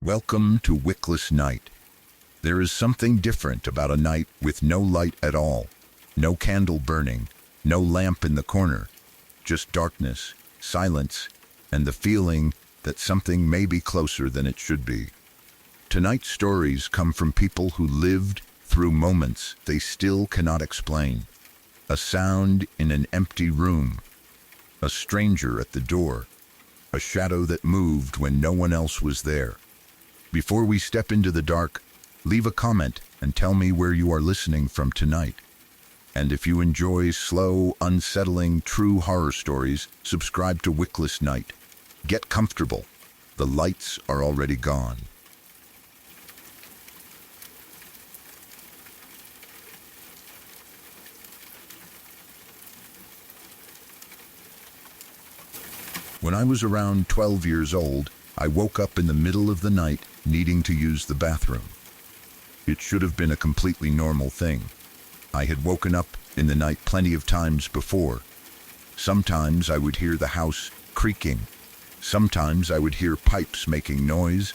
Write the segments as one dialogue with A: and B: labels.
A: Welcome to Wickless Night. There is something different about a night with no light at all, no candle burning, no lamp in the corner, just darkness, silence, and the feeling that something may be closer than it should be. Tonight's stories come from people who lived through moments they still cannot explain. A sound in an empty room, a stranger at the door, a shadow that moved when no one else was there. Before we step into the dark, leave a comment and tell me where you are listening from tonight. And if you enjoy slow, unsettling, true horror stories, subscribe to Wickless Night. Get comfortable. The lights are already gone. When I was around 12 years old, I woke up in the middle of the night needing to use the bathroom. It should have been a completely normal thing. I had woken up in the night plenty of times before. Sometimes I would hear the house creaking. Sometimes I would hear pipes making noise.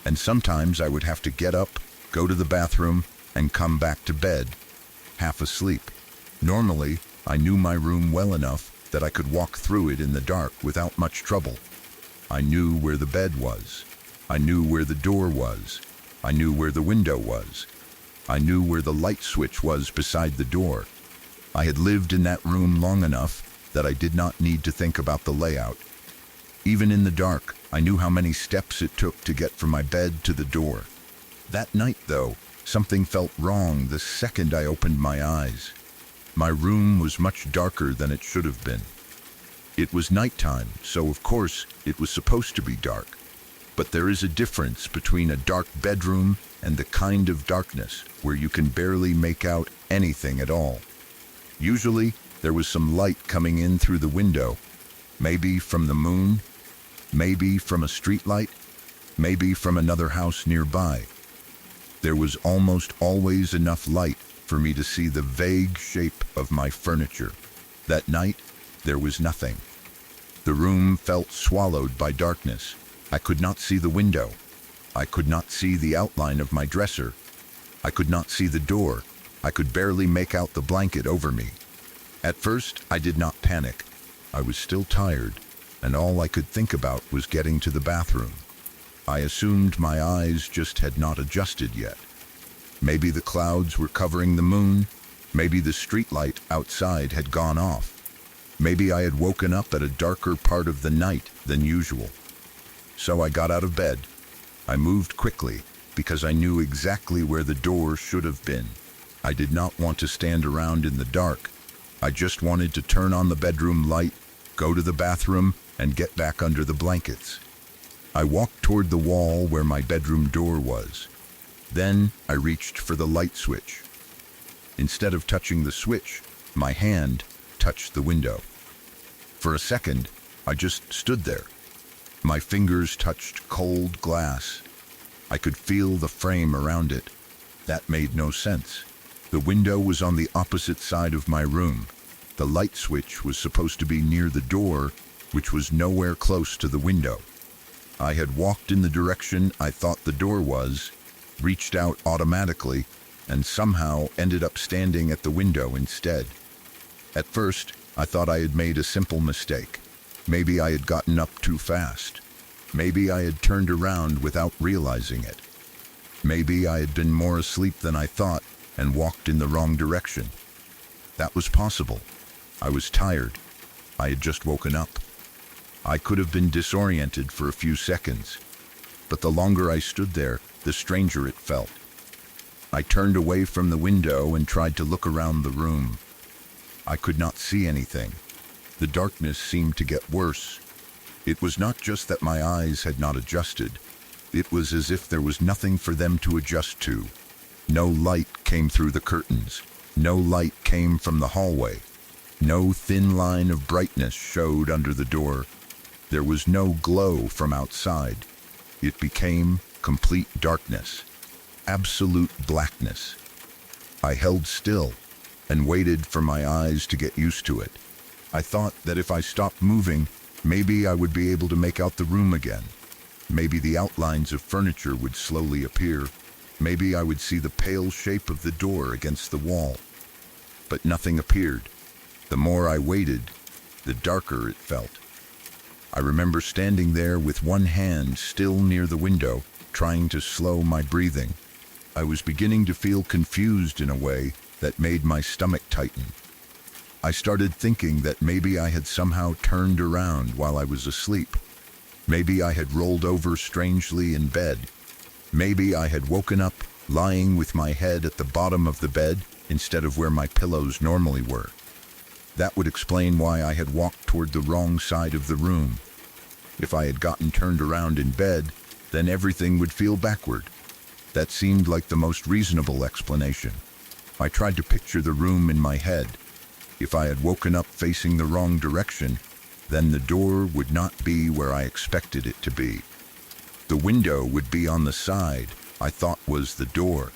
A: And sometimes I would have to get up, go to the bathroom, and come back to bed, half asleep. Normally, I knew my room well enough that I could walk through it in the dark without much trouble. I knew where the bed was. I knew where the door was. I knew where the window was. I knew where the light switch was beside the door. I had lived in that room long enough that I did not need to think about the layout. Even in the dark, I knew how many steps it took to get from my bed to the door. That night, though, something felt wrong the second I opened my eyes. My room was much darker than it should have been. It was nighttime, so of course it was supposed to be dark. But there is a difference between a dark bedroom and the kind of darkness where you can barely make out anything at all. Usually, there was some light coming in through the window, maybe from the moon, maybe from a street light, maybe from another house nearby. There was almost always enough light for me to see the vague shape of my furniture. That night, there was nothing. The room felt swallowed by darkness. I could not see the window. I could not see the outline of my dresser. I could not see the door. I could barely make out the blanket over me. At first, I did not panic. I was still tired, and all I could think about was getting to the bathroom. I assumed my eyes just had not adjusted yet. Maybe the clouds were covering the moon. Maybe the streetlight outside had gone off. Maybe I had woken up at a darker part of the night than usual. So I got out of bed. I moved quickly because I knew exactly where the door should have been. I did not want to stand around in the dark. I just wanted to turn on the bedroom light, go to the bathroom, and get back under the blankets. I walked toward the wall where my bedroom door was. Then I reached for the light switch. Instead of touching the switch, my hand touched the window. For a second, I just stood there. My fingers touched cold glass. I could feel the frame around it. That made no sense. The window was on the opposite side of my room. The light switch was supposed to be near the door, which was nowhere close to the window. I had walked in the direction I thought the door was, reached out automatically, and somehow ended up standing at the window instead. At first, I thought I had made a simple mistake. Maybe I had gotten up too fast. Maybe I had turned around without realizing it. Maybe I had been more asleep than I thought and walked in the wrong direction. That was possible. I was tired. I had just woken up. I could have been disoriented for a few seconds. But the longer I stood there, the stranger it felt. I turned away from the window and tried to look around the room. I could not see anything. The darkness seemed to get worse. It was not just that my eyes had not adjusted. It was as if there was nothing for them to adjust to. No light came through the curtains. No light came from the hallway. No thin line of brightness showed under the door. There was no glow from outside. It became complete darkness. Absolute blackness. I held still and waited for my eyes to get used to it. I thought that if I stopped moving, maybe I would be able to make out the room again. Maybe the outlines of furniture would slowly appear. Maybe I would see the pale shape of the door against the wall. But nothing appeared. The more I waited, the darker it felt. I remember standing there with one hand still near the window, trying to slow my breathing. I was beginning to feel confused in a way that made my stomach tighten. I started thinking that maybe I had somehow turned around while I was asleep. Maybe I had rolled over strangely in bed. Maybe I had woken up lying with my head at the bottom of the bed instead of where my pillows normally were. That would explain why I had walked toward the wrong side of the room. If I had gotten turned around in bed, then everything would feel backward. That seemed like the most reasonable explanation. I tried to picture the room in my head. If I had woken up facing the wrong direction, then the door would not be where I expected it to be. The window would be on the side I thought was the door.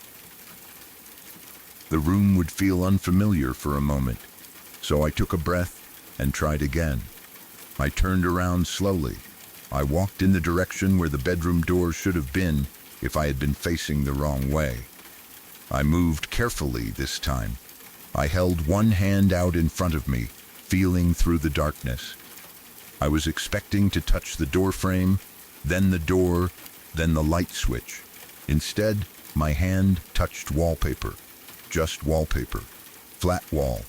A: The room would feel unfamiliar for a moment, so I took a breath and tried again. I turned around slowly. I walked in the direction where the bedroom door should have been if I had been facing the wrong way. I moved carefully this time. I held one hand out in front of me, feeling through the darkness. I was expecting to touch the door frame, then the door, then the light switch. Instead, my hand touched wallpaper. Just wallpaper. Flat wall.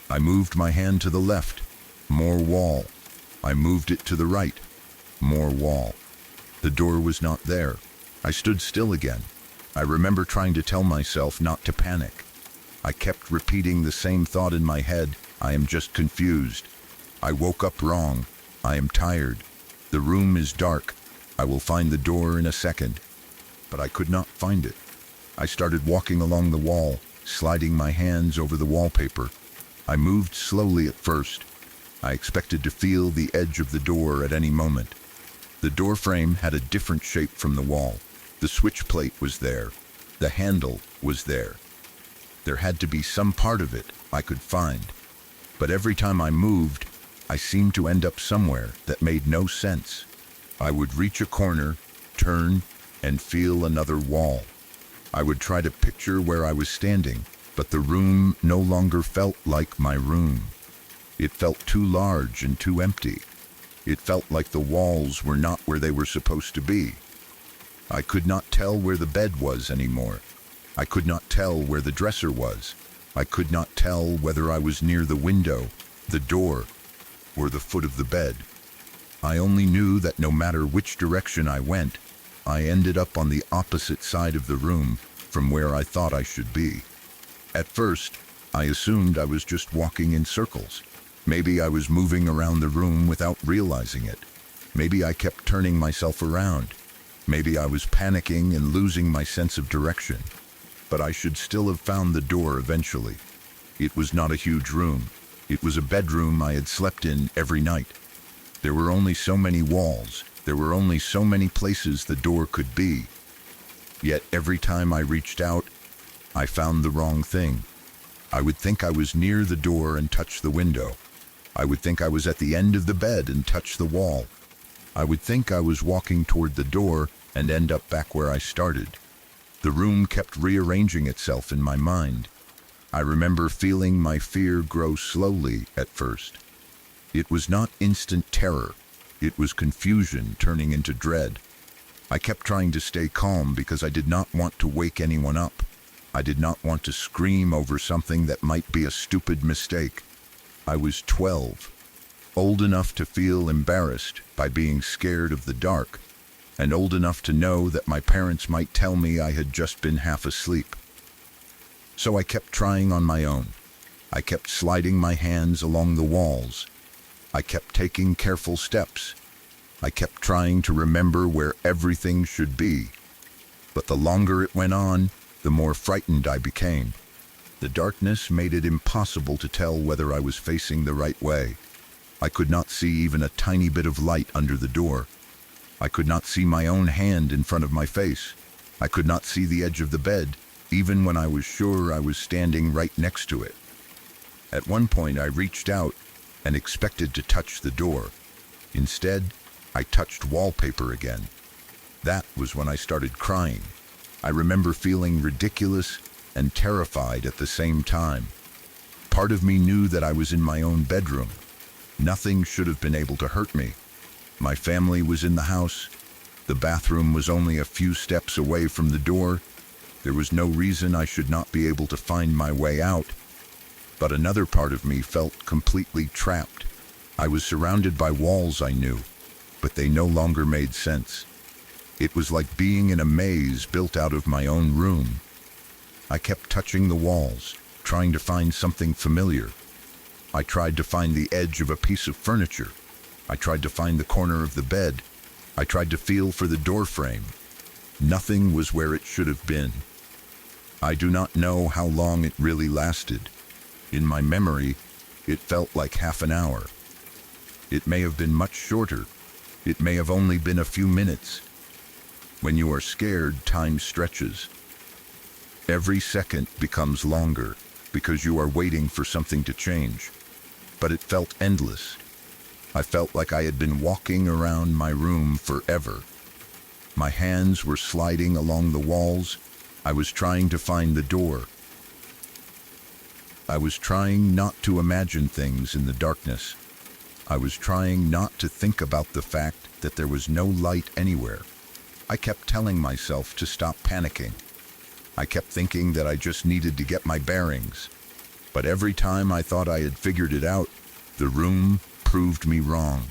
A: I moved my hand to the left. More wall. I moved it to the right. More wall. The door was not there. I stood still again. I remember trying to tell myself not to panic. I kept repeating the same thought in my head. I am just confused. I woke up wrong. I am tired. The room is dark. I will find the door in a second. But I could not find it. I started walking along the wall, sliding my hands over the wallpaper. I moved slowly at first. I expected to feel the edge of the door at any moment. The door frame had a different shape from the wall. The switch plate was there. The handle was there. There had to be some part of it I could find. But every time I moved, I seemed to end up somewhere that made no sense. I would reach a corner, turn, and feel another wall. I would try to picture where I was standing, but the room no longer felt like my room. It felt too large and too empty. It felt like the walls were not where they were supposed to be. I could not tell where the bed was anymore. I could not tell where the dresser was. I could not tell whether I was near the window, the door, or the foot of the bed. I only knew that no matter which direction I went, I ended up on the opposite side of the room from where I thought I should be. At first, I assumed I was just walking in circles. Maybe I was moving around the room without realizing it. Maybe I kept turning myself around. Maybe I was panicking and losing my sense of direction. But I should still have found the door eventually. It was not a huge room. It was a bedroom I had slept in every night. There were only so many walls. There were only so many places the door could be. Yet every time I reached out, I found the wrong thing. I would think I was near the door and touch the window. I would think I was at the end of the bed and touch the wall. I would think I was walking toward the door and end up back where I started. The room kept rearranging itself in my mind. I remember feeling my fear grow slowly at first. It was not instant terror. It was confusion turning into dread. I kept trying to stay calm because I did not want to wake anyone up. I did not want to scream over something that might be a stupid mistake. I was 12, old enough to feel embarrassed by being scared of the dark, and old enough to know that my parents might tell me I had just been half asleep. So I kept trying on my own. I kept sliding my hands along the walls. I kept taking careful steps. I kept trying to remember where everything should be. But the longer it went on, the more frightened I became. The darkness made it impossible to tell whether I was facing the right way. I could not see even a tiny bit of light under the door. I could not see my own hand in front of my face. I could not see the edge of the bed, even when I was sure I was standing right next to it. At one point I reached out and expected to touch the door. Instead, I touched wallpaper again. That was when I started crying. I remember feeling ridiculous and terrified at the same time. Part of me knew that I was in my own bedroom. Nothing should have been able to hurt me. My family was in the house. The bathroom was only a few steps away from the door. There was no reason I should not be able to find my way out. But another part of me felt completely trapped. I was surrounded by walls I knew, but they no longer made sense. It was like being in a maze built out of my own room. I kept touching the walls, trying to find something familiar. I tried to find the edge of a piece of furniture. I tried to find the corner of the bed. I tried to feel for the door frame. Nothing was where it should have been. I do not know how long it really lasted. In my memory, it felt like half an hour. It may have been much shorter. It may have only been a few minutes. When you are scared, time stretches. Every second becomes longer because you are waiting for something to change. But it felt endless. I felt like I had been walking around my room forever. My hands were sliding along the walls. I was trying to find the door. I was trying not to imagine things in the darkness. I was trying not to think about the fact that there was no light anywhere. I kept telling myself to stop panicking. I kept thinking that I just needed to get my bearings. But every time I thought I had figured it out, the room proved me wrong.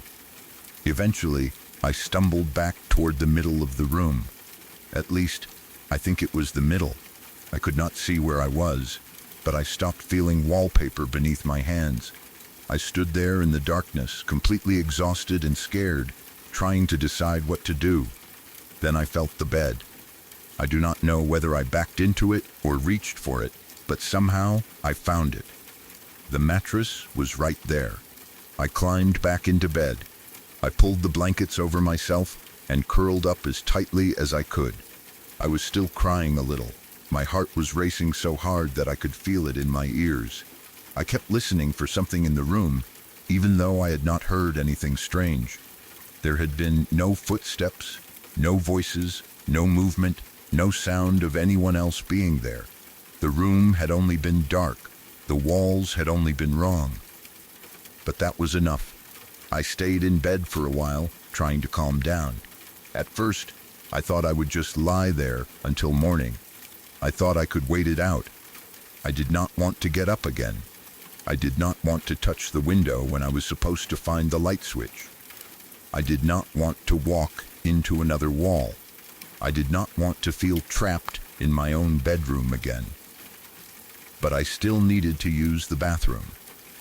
A: Eventually, I stumbled back toward the middle of the room. At least, I think it was the middle. I could not see where I was, but I stopped feeling wallpaper beneath my hands. I stood there in the darkness, completely exhausted and scared, trying to decide what to do. Then I felt the bed. I do not know whether I backed into it or reached for it, but somehow I found it. The mattress was right there. I climbed back into bed. I pulled the blankets over myself and curled up as tightly as I could. I was still crying a little. My heart was racing so hard that I could feel it in my ears. I kept listening for something in the room, even though I had not heard anything strange. There had been no footsteps, no voices, no movement, no sound of anyone else being there. The room had only been dark. The walls had only been wrong. But that was enough. I stayed in bed for a while, trying to calm down. At first, I thought I would just lie there until morning. I thought I could wait it out. I did not want to get up again. I did not want to touch the window when I was supposed to find the light switch. I did not want to walk into another wall. I did not want to feel trapped in my own bedroom again. But I still needed to use the bathroom.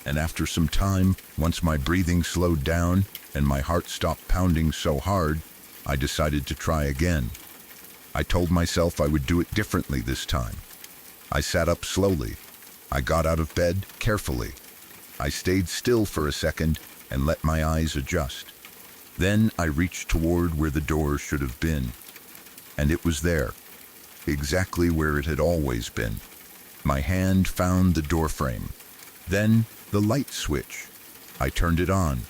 A: And after some time, once my breathing slowed down and my heart stopped pounding so hard, I decided to try again. I told myself I would do it differently this time. I sat up slowly. I got out of bed carefully. I stayed still for a second and let my eyes adjust. Then I reached toward where the door should have been. And it was there, exactly where it had always been. My hand found the door frame. Then the light switch. I turned it on.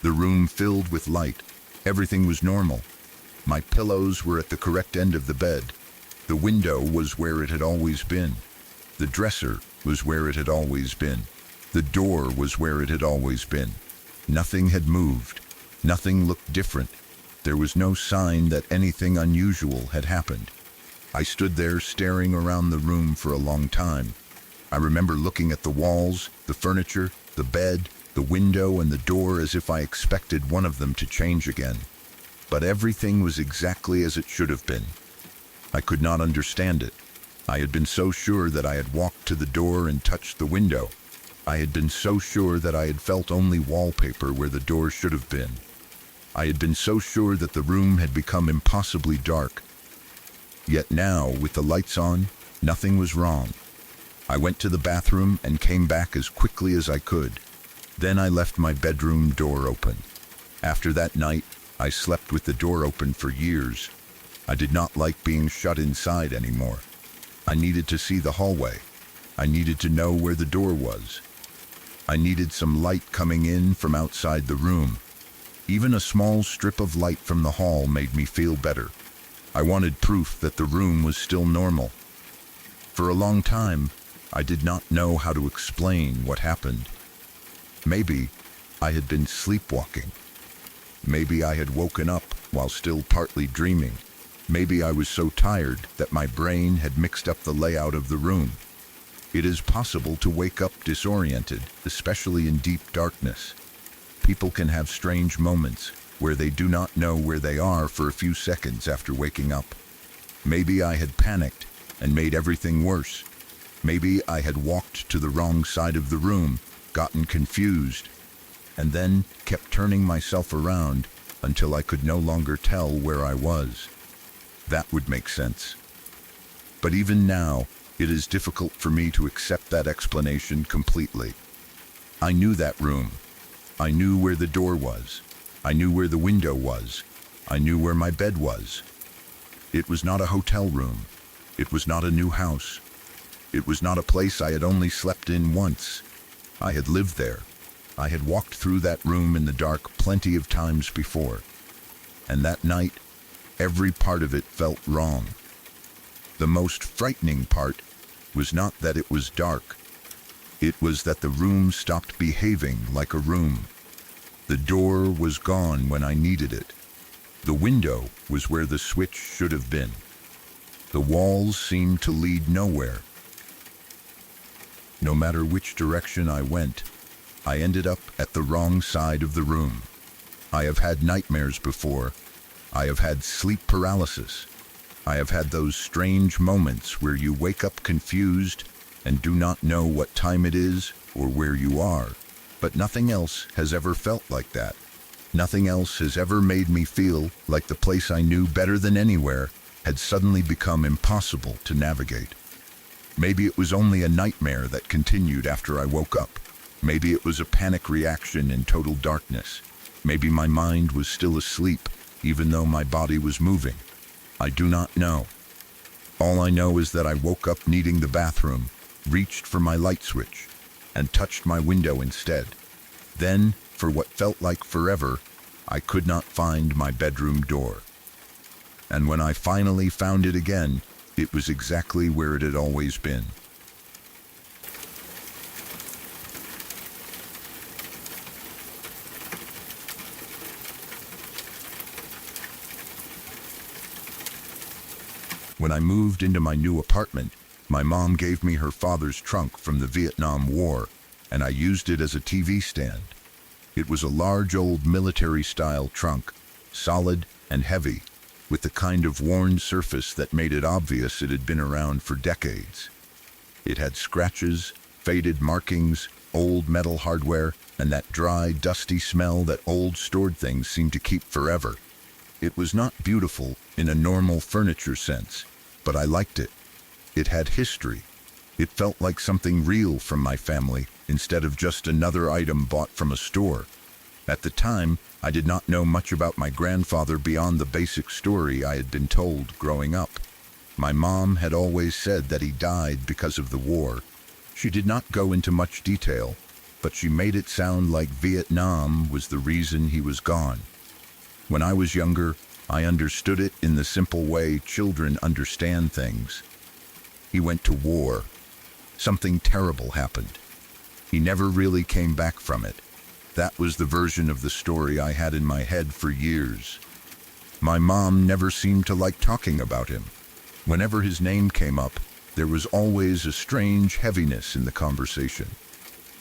A: The room filled with light. Everything was normal. My pillows were at the correct end of the bed. The window was where it had always been. The dresser was where it had always been. The door was where it had always been. Nothing had moved. Nothing looked different. There was no sign that anything unusual had happened. I stood there staring around the room for a long time. I remember looking at the walls, the furniture, the bed, the window, and the door as if I expected one of them to change again. But everything was exactly as it should have been. I could not understand it. I had been so sure that I had walked to the door and touched the window. I had been so sure that I had felt only wallpaper where the door should have been. I had been so sure that the room had become impossibly dark. Yet now, with the lights on, nothing was wrong. I went to the bathroom and came back as quickly as I could. Then I left my bedroom door open. After that night, I slept with the door open for years. I did not like being shut inside anymore. I needed to see the hallway. I needed to know where the door was. I needed some light coming in from outside the room. Even a small strip of light from the hall made me feel better. I wanted proof that the room was still normal. For a long time, I did not know how to explain what happened. Maybe I had been sleepwalking. Maybe I had woken up while still partly dreaming. Maybe I was so tired that my brain had mixed up the layout of the room. It is possible to wake up disoriented, especially in deep darkness. People can have strange moments where they do not know where they are for a few seconds after waking up. Maybe I had panicked and made everything worse. Maybe I had walked to the wrong side of the room, gotten confused, and then kept turning myself around until I could no longer tell where I was. That would make sense. But even now, it is difficult for me to accept that explanation completely. I knew that room. I knew where the door was. I knew where the window was. I knew where my bed was. It was not a hotel room. It was not a new house. It was not a place I had only slept in once. I had lived there. I had walked through that room in the dark plenty of times before. And that night, every part of it felt wrong. The most frightening part was not that it was dark. It was that the room stopped behaving like a room. The door was gone when I needed it. The window was where the switch should have been. The walls seemed to lead nowhere. No matter which direction I went, I ended up at the wrong side of the room. I have had nightmares before. I have had sleep paralysis. I have had those strange moments where you wake up confused and do not know what time it is or where you are. But nothing else has ever felt like that. Nothing else has ever made me feel like the place I knew better than anywhere had suddenly become impossible to navigate. Maybe it was only a nightmare that continued after I woke up. Maybe it was a panic reaction in total darkness. Maybe my mind was still asleep, even though my body was moving. I do not know. All I know is that I woke up needing the bathroom, reached for my light switch, and touched my window instead. Then, for what felt like forever, I could not find my bedroom door. And when I finally found it again, it was exactly where it had always been. When I moved into my new apartment, my mom gave me her father's trunk from the Vietnam War, and I used it as a TV stand. It was a large old military-style trunk, solid and heavy, with the kind of worn surface that made it obvious it had been around for decades. It had scratches, faded markings, old metal hardware, and that dry, dusty smell that old stored things seem to keep forever. It was not beautiful in a normal furniture sense, but I liked it. It had history. It felt like something real from my family instead of just another item bought from a store. At the time, I did not know much about my grandfather beyond the basic story I had been told growing up. My mom had always said that he died because of the war. She did not go into much detail, but she made it sound like Vietnam was the reason he was gone. When I was younger, I understood it in the simple way children understand things. He went to war. Something terrible happened. He never really came back from it. That was the version of the story I had in my head for years. My mom never seemed to like talking about him. Whenever his name came up, there was always a strange heaviness in the conversation.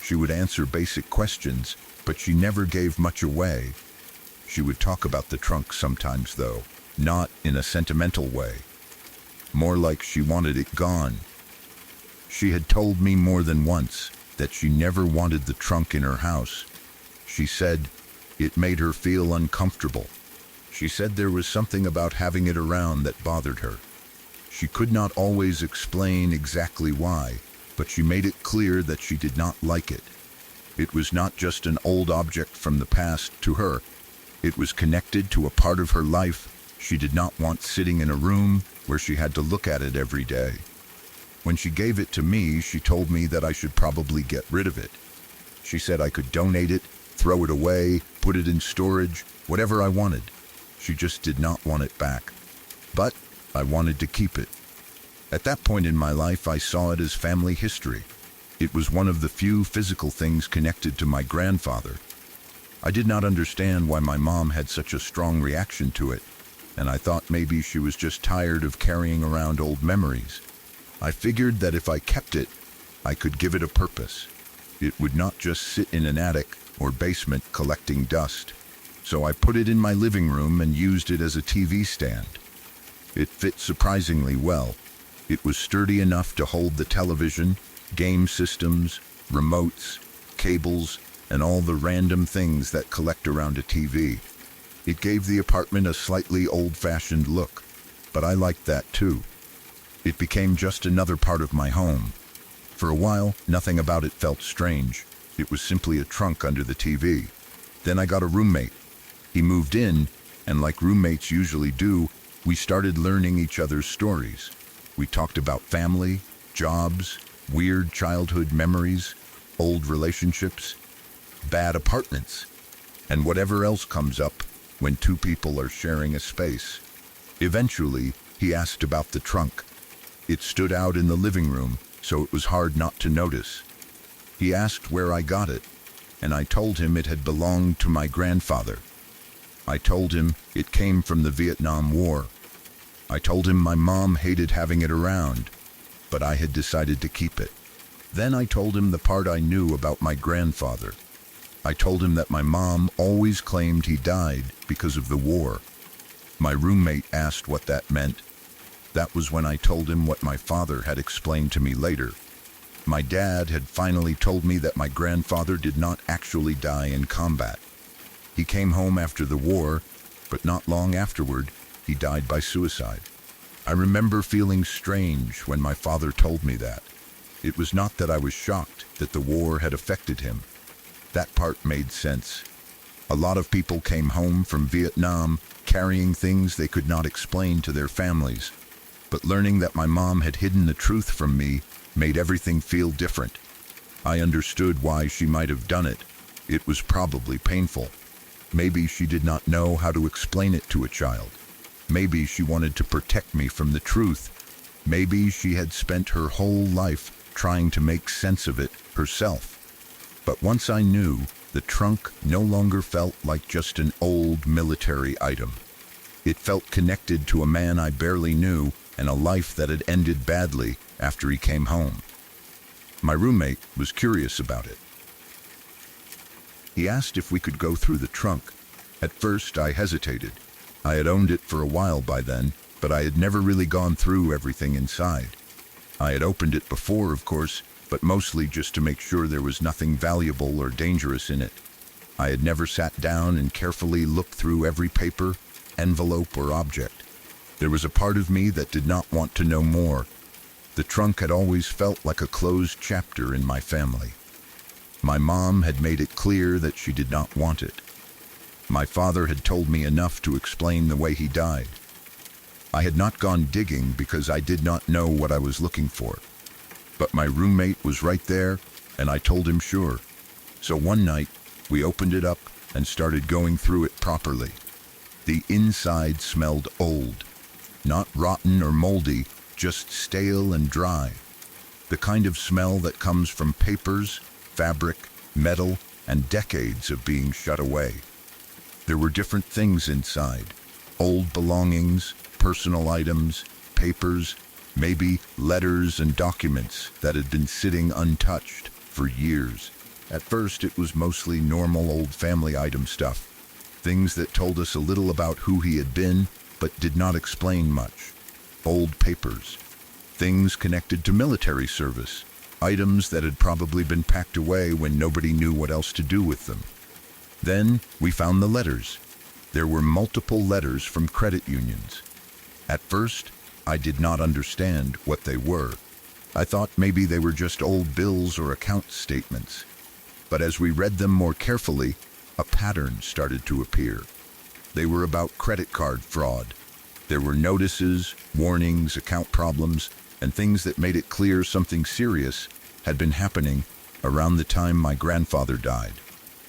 A: She would answer basic questions, but she never gave much away. She would talk about the trunk sometimes, though, not in a sentimental way. More like she wanted it gone. She had told me more than once that she never wanted the trunk in her house. She said it made her feel uncomfortable. She said there was something about having it around that bothered her. She could not always explain exactly why, but she made it clear that she did not like it. It was not just an old object from the past to her. It was connected to a part of her life she did not want sitting in a room where she had to look at it every day. When she gave it to me, she told me that I should probably get rid of it. She said I could donate it, throw it away, put it in storage, whatever I wanted. She just did not want it back. But I wanted to keep it. At that point in my life, I saw it as family history. It was one of the few physical things connected to my grandfather. I did not understand why my mom had such a strong reaction to it, and I thought maybe she was just tired of carrying around old memories. I figured that if I kept it, I could give it a purpose. It would not just sit in an attic or basement collecting dust. So I put it in my living room and used it as a TV stand. It fit surprisingly well. It was sturdy enough to hold the television, game systems, remotes, cables, and all the random things that collect around a TV. It gave the apartment a slightly old-fashioned look, but I liked that too. It became just another part of my home. For a while, nothing about it felt strange. It was simply a trunk under the TV. Then I got a roommate. He moved in, and like roommates usually do, we started learning each other's stories. We talked about family, jobs, weird childhood memories, old relationships, bad apartments, and whatever else comes up when two people are sharing a space. Eventually, he asked about the trunk. It stood out in the living room, so it was hard not to notice. He asked where I got it, and I told him it had belonged to my grandfather. I told him it came from the Vietnam War. I told him my mom hated having it around, but I had decided to keep it. Then I told him the part I knew about my grandfather. I told him that my mom always claimed he died because of the war. My roommate asked what that meant. That was when I told him what my father had explained to me later. My dad had finally told me that my grandfather did not actually die in combat. He came home after the war, but not long afterward, he died by suicide. I remember feeling strange when my father told me that. It was not that I was shocked that the war had affected him. That part made sense. A lot of people came home from Vietnam carrying things they could not explain to their families. But learning that my mom had hidden the truth from me made everything feel different. I understood why she might have done it. It was probably painful. Maybe she did not know how to explain it to a child. Maybe she wanted to protect me from the truth. Maybe she had spent her whole life trying to make sense of it herself. But once I knew, the trunk no longer felt like just an old military item. It felt connected to a man I barely knew and a life that had ended badly after he came home. My roommate was curious about it. He asked if we could go through the trunk. At first, I hesitated. I had owned it for a while by then, but I had never really gone through everything inside. I had opened it before, of course, but mostly just to make sure there was nothing valuable or dangerous in it. I had never sat down and carefully looked through every paper, envelope, or object. There was a part of me that did not want to know more. The trunk had always felt like a closed chapter in my family. My mom had made it clear that she did not want it. My father had told me enough to explain the way he died. I had not gone digging because I did not know what I was looking for. But my roommate was right there, and I told him sure. So one night, we opened it up and started going through it properly. The inside smelled old. Not rotten or moldy, just stale and dry. The kind of smell that comes from papers, fabric, metal, and decades of being shut away. There were different things inside. Old belongings, personal items, papers, maybe letters and documents that had been sitting untouched for years. At first, it was mostly normal old family item stuff. Things that told us a little about who he had been, but did not explain much. Old papers. Things connected to military service. Items that had probably been packed away when nobody knew what else to do with them. Then we found the letters. There were multiple letters from credit unions. At first, I did not understand what they were. I thought maybe they were just old bills or account statements. But as we read them more carefully, a pattern started to appear. They were about credit card fraud. There were notices, warnings, account problems, and things that made it clear something serious had been happening around the time my grandfather died.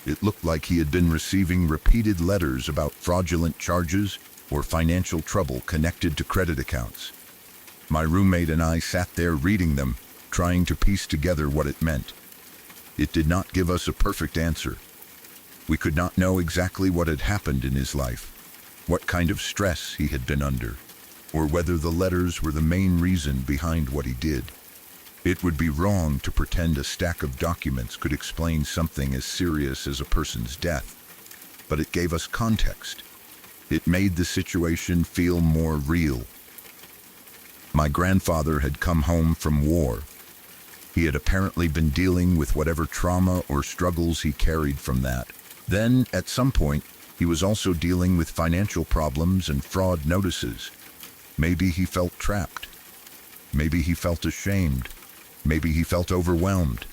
A: It looked like he had been receiving repeated letters about fraudulent charges, or financial trouble connected to credit accounts. My roommate and I sat there reading them, trying to piece together what it meant. It did not give us a perfect answer. We could not know exactly what had happened in his life, what kind of stress he had been under, or whether the letters were the main reason behind what he did. It would be wrong to pretend a stack of documents could explain something as serious as a person's death, but it gave us context. It made the situation feel more real. My grandfather had come home from war. He had apparently been dealing with whatever trauma or struggles he carried from that. Then, at some point, he was also dealing with financial problems and fraud notices. Maybe he felt trapped. Maybe he felt ashamed. Maybe he felt overwhelmed.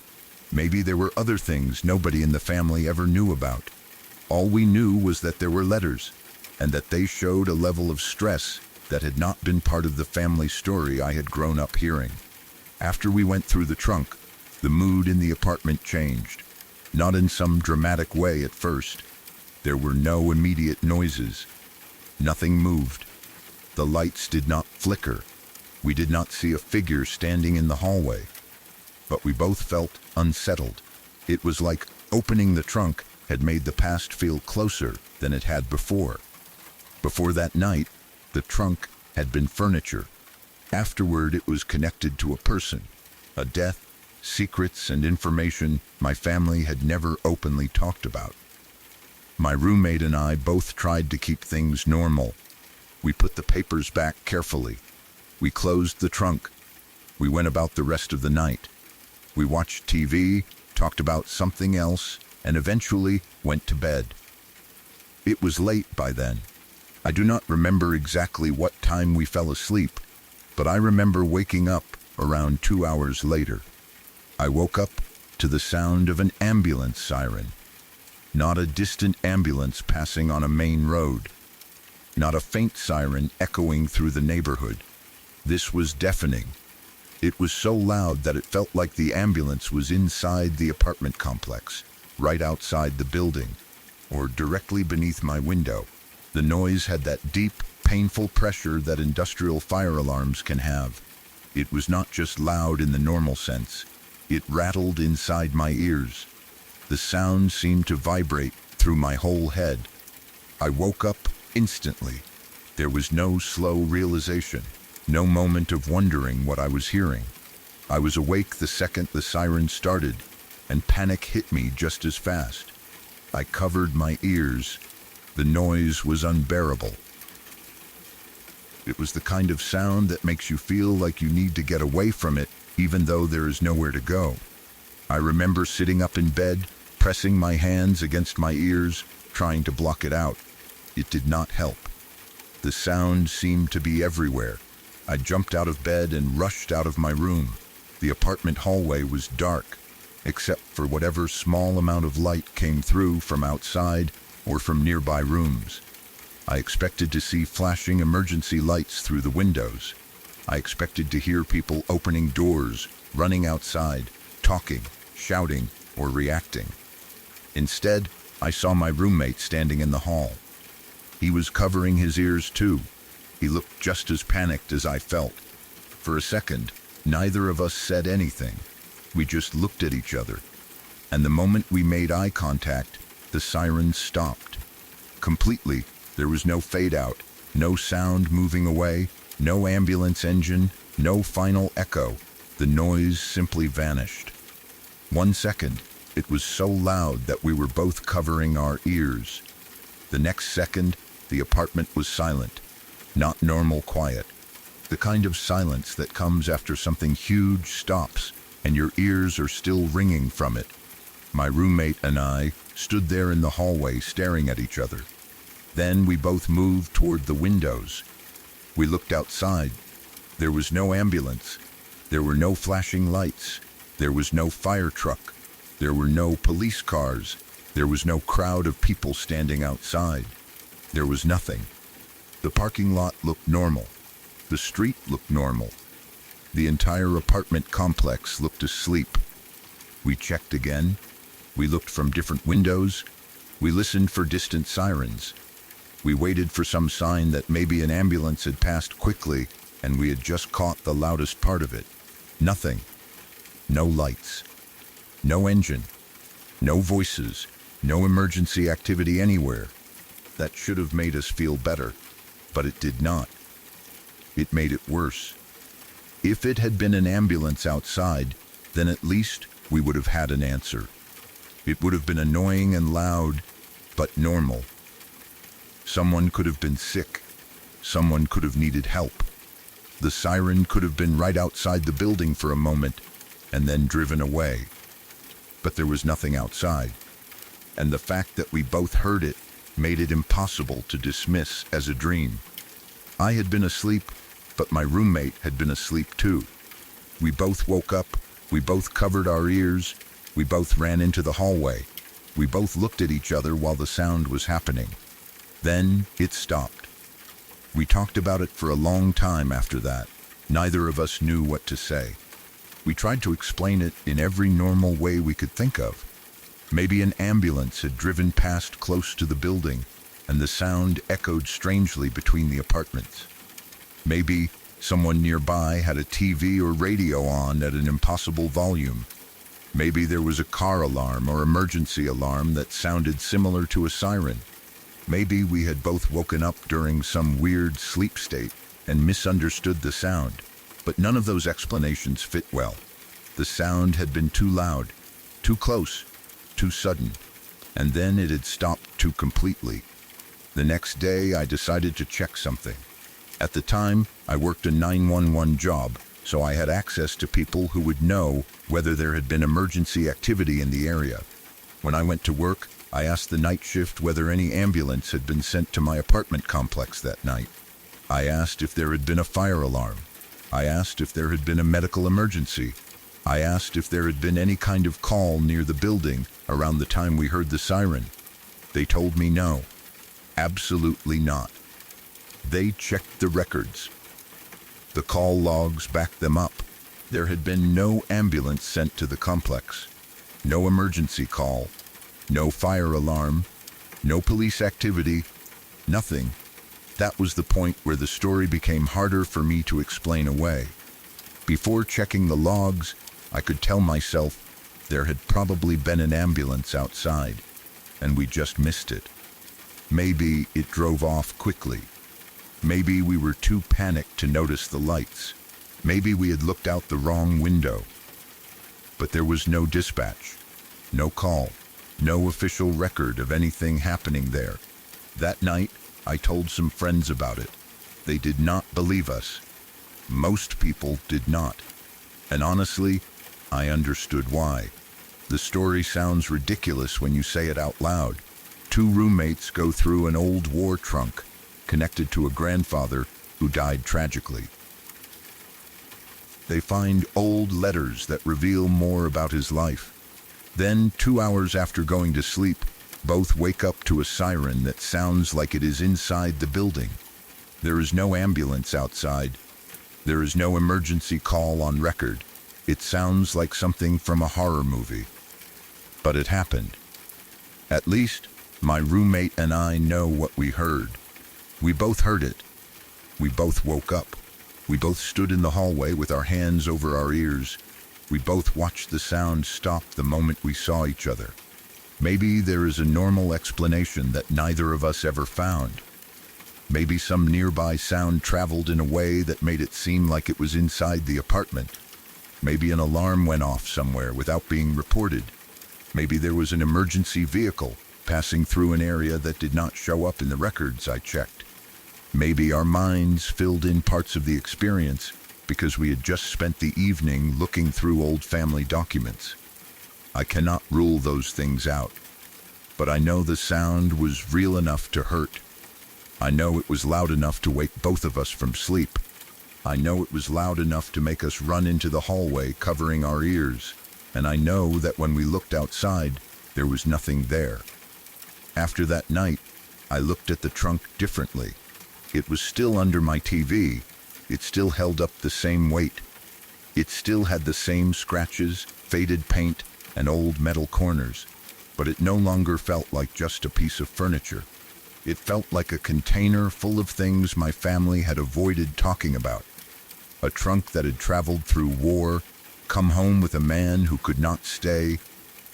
A: Maybe there were other things nobody in the family ever knew about. All we knew was that there were letters, and that they showed a level of stress that had not been part of the family story I had grown up hearing. After we went through the trunk, the mood in the apartment changed. Not in some dramatic way at first. There were no immediate noises. Nothing moved. The lights did not flicker. We did not see a figure standing in the hallway. But we both felt unsettled. It was like opening the trunk had made the past feel closer than it had before. Before that night, the trunk had been furniture. Afterward, it was connected to a person, a death, secrets and information my family had never openly talked about. My roommate and I both tried to keep things normal. We put the papers back carefully. We closed the trunk. We went about the rest of the night. We watched TV, talked about something else, and eventually went to bed. It was late by then. I do not remember exactly what time we fell asleep, but I remember waking up around 2 hours later. I woke up to the sound of an ambulance siren. Not a distant ambulance passing on a main road. Not a faint siren echoing through the neighborhood. This was deafening. It was so loud that it felt like the ambulance was inside the apartment complex, right outside the building, or directly beneath my window. The noise had that deep, painful pressure that industrial fire alarms can have. It was not just loud in the normal sense. It rattled inside my ears. The sound seemed to vibrate through my whole head. I woke up instantly. There was no slow realization, no moment of wondering what I was hearing. I was awake the second the siren started, and panic hit me just as fast. I covered my ears. The noise was unbearable. It was the kind of sound that makes you feel like you need to get away from it, even though there is nowhere to go. I remember sitting up in bed, pressing my hands against my ears, trying to block it out. It did not help. The sound seemed to be everywhere. I jumped out of bed and rushed out of my room. The apartment hallway was dark, except for whatever small amount of light came through from outside or from nearby rooms. I expected to see flashing emergency lights through the windows. I expected to hear people opening doors, running outside, talking, shouting, or reacting. Instead, I saw my roommate standing in the hall. He was covering his ears too. He looked just as panicked as I felt. For a second, neither of us said anything. We just looked at each other. And the moment we made eye contact, the siren stopped. Completely. There was no fade out, no sound moving away, no ambulance engine, no final echo. The noise simply vanished. 1 second, it was so loud that we were both covering our ears. The next second, the apartment was silent. Not normal quiet. The kind of silence that comes after something huge stops and your ears are still ringing from it. My roommate and I stood there in the hallway staring at each other. Then we both moved toward the windows. We looked outside. There was no ambulance. There were no flashing lights. There was no fire truck. There were no police cars. There was no crowd of people standing outside. There was nothing. The parking lot looked normal. The street looked normal. The entire apartment complex looked asleep. We checked again. We looked from different windows. We listened for distant sirens. We waited for some sign that maybe an ambulance had passed quickly and we had just caught the loudest part of it. Nothing. No lights. No engine. No voices. No emergency activity anywhere. That should have made us feel better, but it did not. It made it worse. If it had been an ambulance outside, then at least we would have had an answer. It would have been annoying and loud, but normal. Someone could have been sick. Someone could have needed help. The siren could have been right outside the building for a moment and then driven away. But there was nothing outside, and the fact that we both heard it made it impossible to dismiss as a dream. I had been asleep, but my roommate had been asleep too. We both woke up, we both covered our ears, we both ran into the hallway. We both looked at each other while the sound was happening. Then it stopped. We talked about it for a long time after that. Neither of us knew what to say. We tried to explain it in every normal way we could think of. Maybe an ambulance had driven past close to the building, and the sound echoed strangely between the apartments. Maybe someone nearby had a TV or radio on at an impossible volume. Maybe there was a car alarm or emergency alarm that sounded similar to a siren. Maybe we had both woken up during some weird sleep state and misunderstood the sound. But none of those explanations fit well. The sound had been too loud, too close, too sudden, and then it had stopped too completely. The next day, I decided to check something. At the time, I worked a 911 job, so I had access to people who would know whether there had been emergency activity in the area. When I went to work, I asked the night shift whether any ambulance had been sent to my apartment complex that night. I asked if there had been a fire alarm. I asked if there had been a medical emergency. I asked if there had been any kind of call near the building around the time we heard the siren. They told me no. Absolutely not. They checked the records. The call logs backed them up. There had been no ambulance sent to the complex. No emergency call. No fire alarm. No police activity. Nothing. That was the point where the story became harder for me to explain away. Before checking the logs, I could tell myself there had probably been an ambulance outside, and we just missed it. Maybe it drove off quickly. Maybe we were too panicked to notice the lights. Maybe we had looked out the wrong window. But there was no dispatch, no call, no official record of anything happening there. That night, I told some friends about it. They did not believe us. Most people did not. And honestly, I understood why. The story sounds ridiculous when you say it out loud. Two roommates go through an old war trunk connected to a grandfather who died tragically. They find old letters that reveal more about his life. Then, 2 hours after going to sleep, both wake up to a siren that sounds like it is inside the building. There is no ambulance outside. There is no emergency call on record. It sounds like something from a horror movie. But it happened. At least, my roommate and I know what we heard. We both heard it. We both woke up. We both stood in the hallway with our hands over our ears. We both watched the sound stop the moment we saw each other. Maybe there is a normal explanation that neither of us ever found. Maybe some nearby sound traveled in a way that made it seem like it was inside the apartment. Maybe an alarm went off somewhere without being reported. Maybe there was an emergency vehicle passing through an area that did not show up in the records I checked. Maybe our minds filled in parts of the experience because we had just spent the evening looking through old family documents. I cannot rule those things out, but I know the sound was real enough to hurt. I know it was loud enough to wake both of us from sleep. I know it was loud enough to make us run into the hallway covering our ears, and I know that when we looked outside, there was nothing there. After that night, I looked at the trunk differently. It was still under my TV. It still held up the same weight. It still had the same scratches, faded paint, and old metal corners, but it no longer felt like just a piece of furniture. It felt like a container full of things my family had avoided talking about. A trunk that had traveled through war, come home with a man who could not stay,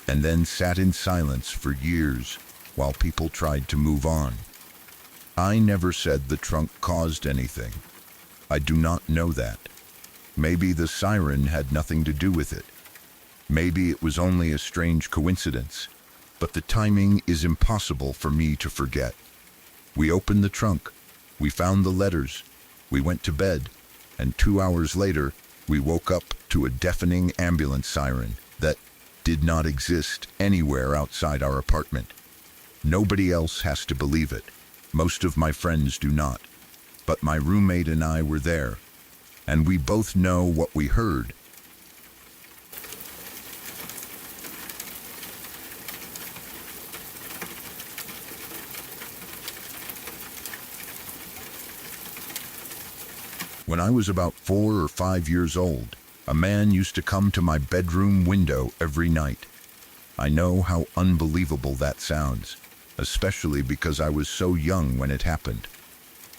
A: and then sat in silence for years while people tried to move on. I never said the trunk caused anything. I do not know that. Maybe the siren had nothing to do with it. Maybe it was only a strange coincidence, but the timing is impossible for me to forget. We opened the trunk, we found the letters, we went to bed, and 2 hours later, we woke up to a deafening ambulance siren that did not exist anywhere outside our apartment. Nobody else has to believe it. Most of my friends do not. But my roommate and I were there, and we both know what we heard. When I was about 4 or 5 years old, a man used to come to my bedroom window every night. I know how unbelievable that sounds, especially because I was so young when it happened.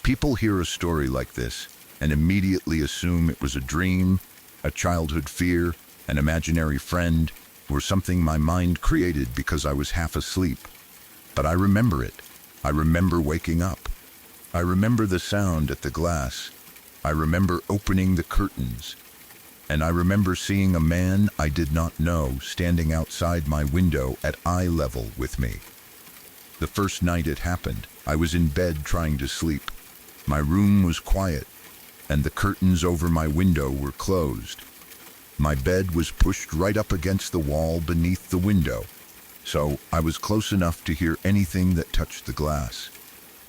A: People hear a story like this and immediately assume it was a dream, a childhood fear, an imaginary friend, or something my mind created because I was half asleep. But I remember it. I remember waking up. I remember the sound at the glass. I remember opening the curtains. And I remember seeing a man I did not know standing outside my window at eye level with me. The first night it happened, I was in bed trying to sleep. My room was quiet, and the curtains over my window were closed. My bed was pushed right up against the wall beneath the window, so I was close enough to hear anything that touched the glass.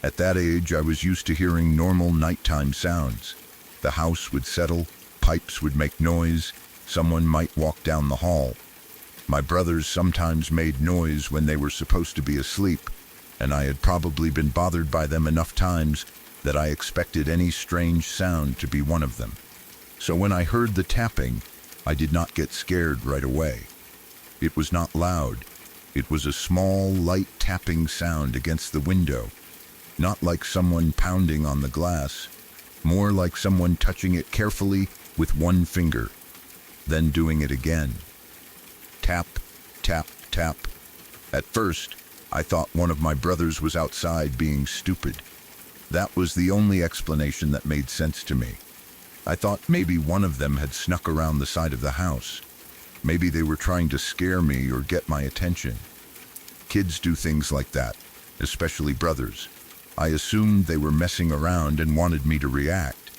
A: At that age, I was used to hearing normal nighttime sounds. The house would settle, pipes would make noise, someone might walk down the hall. My brothers sometimes made noise when they were supposed to be asleep, and I had probably been bothered by them enough times that I expected any strange sound to be one of them. So when I heard the tapping, I did not get scared right away. It was not loud. It was a small, light tapping sound against the window, not like someone pounding on the glass, more like someone touching it carefully with one finger, then doing it again. Tap, tap, tap. At first, I thought one of my brothers was outside being stupid. That was the only explanation that made sense to me. I thought maybe one of them had snuck around the side of the house. Maybe they were trying to scare me or get my attention. Kids do things like that, especially brothers. I assumed they were messing around and wanted me to react.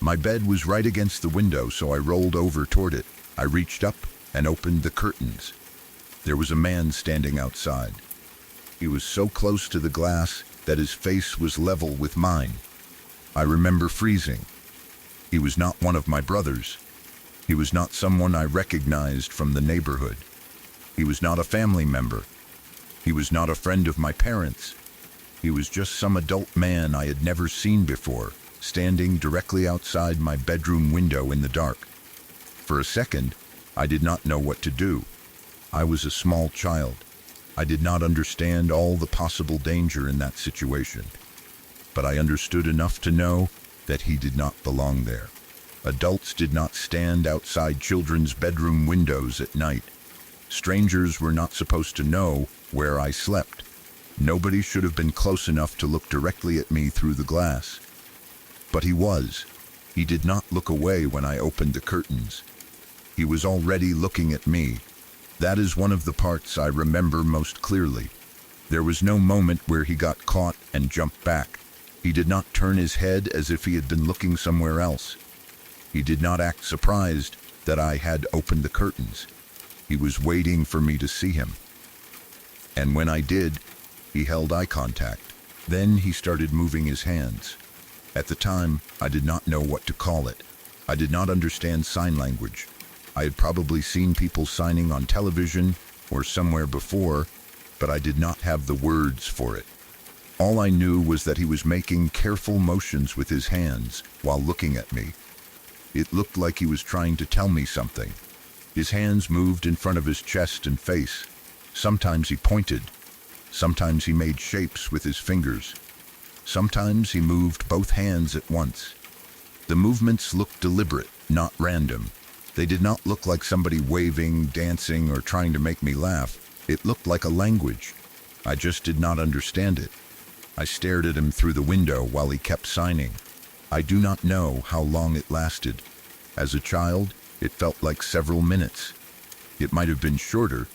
A: My bed was right against the window, so I rolled over toward it. I reached up and opened the curtains. There was a man standing outside. He was so close to the glass that his face was level with mine. I remember freezing. He was not one of my brothers. He was not someone I recognized from the neighborhood. He was not a family member. He was not a friend of my parents. He was just some adult man I had never seen before, standing directly outside my bedroom window in the dark. For a second, I did not know what to do. I was a small child. I did not understand all the possible danger in that situation. But I understood enough to know that he did not belong there. Adults did not stand outside children's bedroom windows at night. Strangers were not supposed to know where I slept. Nobody should have been close enough to look directly at me through the glass. But he was. He did not look away when I opened the curtains. He was already looking at me. That is one of the parts I remember most clearly. There was no moment where he got caught and jumped back. He did not turn his head as if he had been looking somewhere else. He did not act surprised that I had opened the curtains. He was waiting for me to see him. And when I did, he held eye contact. Then he started moving his hands. At the time, I did not know what to call it. I did not understand sign language. I had probably seen people signing on television or somewhere before, but I did not have the words for it. All I knew was that he was making careful motions with his hands while looking at me. It looked like he was trying to tell me something. His hands moved in front of his chest and face. Sometimes he pointed. Sometimes he made shapes with his fingers. Sometimes he moved both hands at once. The movements looked deliberate, not random. They did not look like somebody waving, dancing, or trying to make me laugh. It looked like a language. I just did not understand it. I stared at him through the window while he kept signing. I do not know how long it lasted. As a child, it felt like several minutes. It might have been shorter,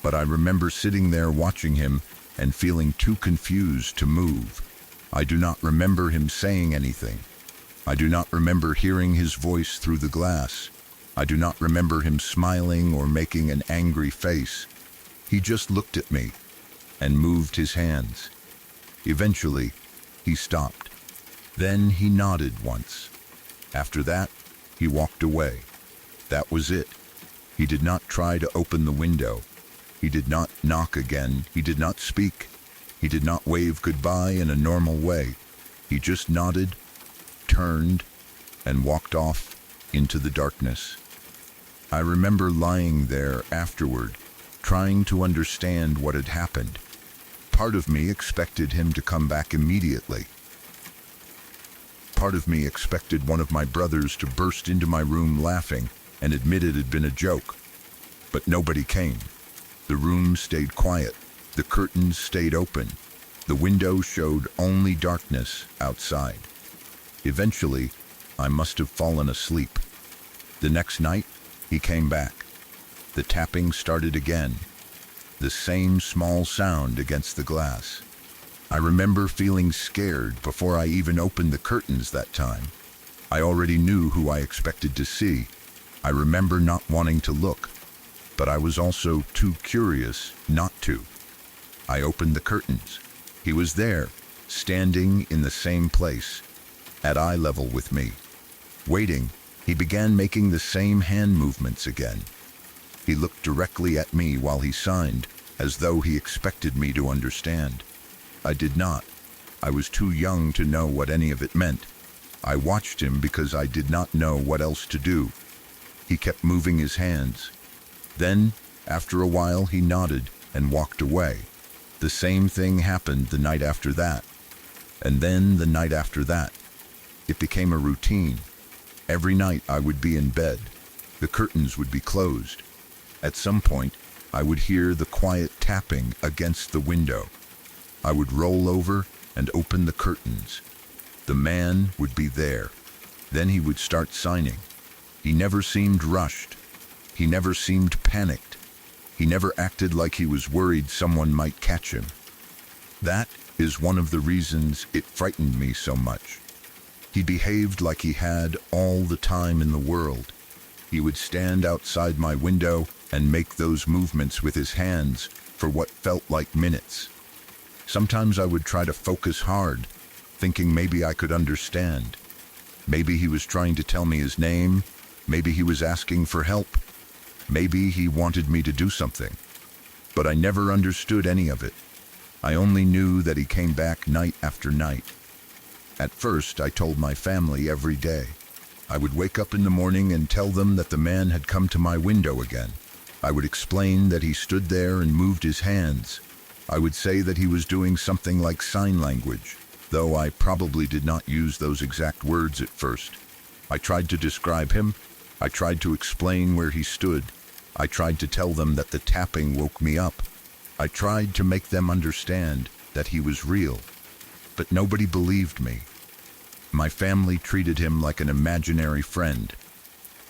A: but I remember sitting there watching him and feeling too confused to move. I do not remember him saying anything. I do not remember hearing his voice through the glass. I do not remember him smiling or making an angry face. He just looked at me and moved his hands. Eventually, he stopped. Then he nodded once. After that, he walked away. That was it. He did not try to open the window. He did not knock again. He did not speak. He did not wave goodbye in a normal way. He just nodded, turned, and walked off into the darkness. I remember lying there afterward, trying to understand what had happened. Part of me expected him to come back immediately. Part of me expected one of my brothers to burst into my room laughing and admit it had been a joke. But nobody came. The room stayed quiet. The curtains stayed open. The window showed only darkness outside. Eventually, I must have fallen asleep. The next night, he came back. The tapping started again. The same small sound against the glass. I remember feeling scared before I even opened the curtains that time. I already knew who I expected to see. I remember not wanting to look, but I was also too curious not to. I opened the curtains. He was there, standing in the same place, at eye level with me. Waiting, he began making the same hand movements again. He looked directly at me while he signed, as though he expected me to understand. I did not. I was too young to know what any of it meant. I watched him because I did not know what else to do. He kept moving his hands. Then, after a while, he nodded and walked away. The same thing happened the night after that, and then the night after that. It became a routine. Every night I would be in bed. The curtains would be closed. At some point, I would hear the quiet tapping against the window. I would roll over and open the curtains. The man would be there. Then he would start signing. He never seemed rushed. He never seemed panicked. He never acted like he was worried someone might catch him. That is one of the reasons it frightened me so much. He behaved like he had all the time in the world. He would stand outside my window and make those movements with his hands for what felt like minutes. Sometimes I would try to focus hard, thinking maybe I could understand. Maybe he was trying to tell me his name. Maybe he was asking for help. Maybe he wanted me to do something. But I never understood any of it. I only knew that he came back night after night. At first, I told my family every day. I would wake up in the morning and tell them that the man had come to my window again. I would explain that he stood there and moved his hands. I would say that he was doing something like sign language, though I probably did not use those exact words at first. I tried to describe him. I tried to explain where he stood. I tried to tell them that the tapping woke me up. I tried to make them understand that he was real. But nobody believed me. My family treated him like an imaginary friend.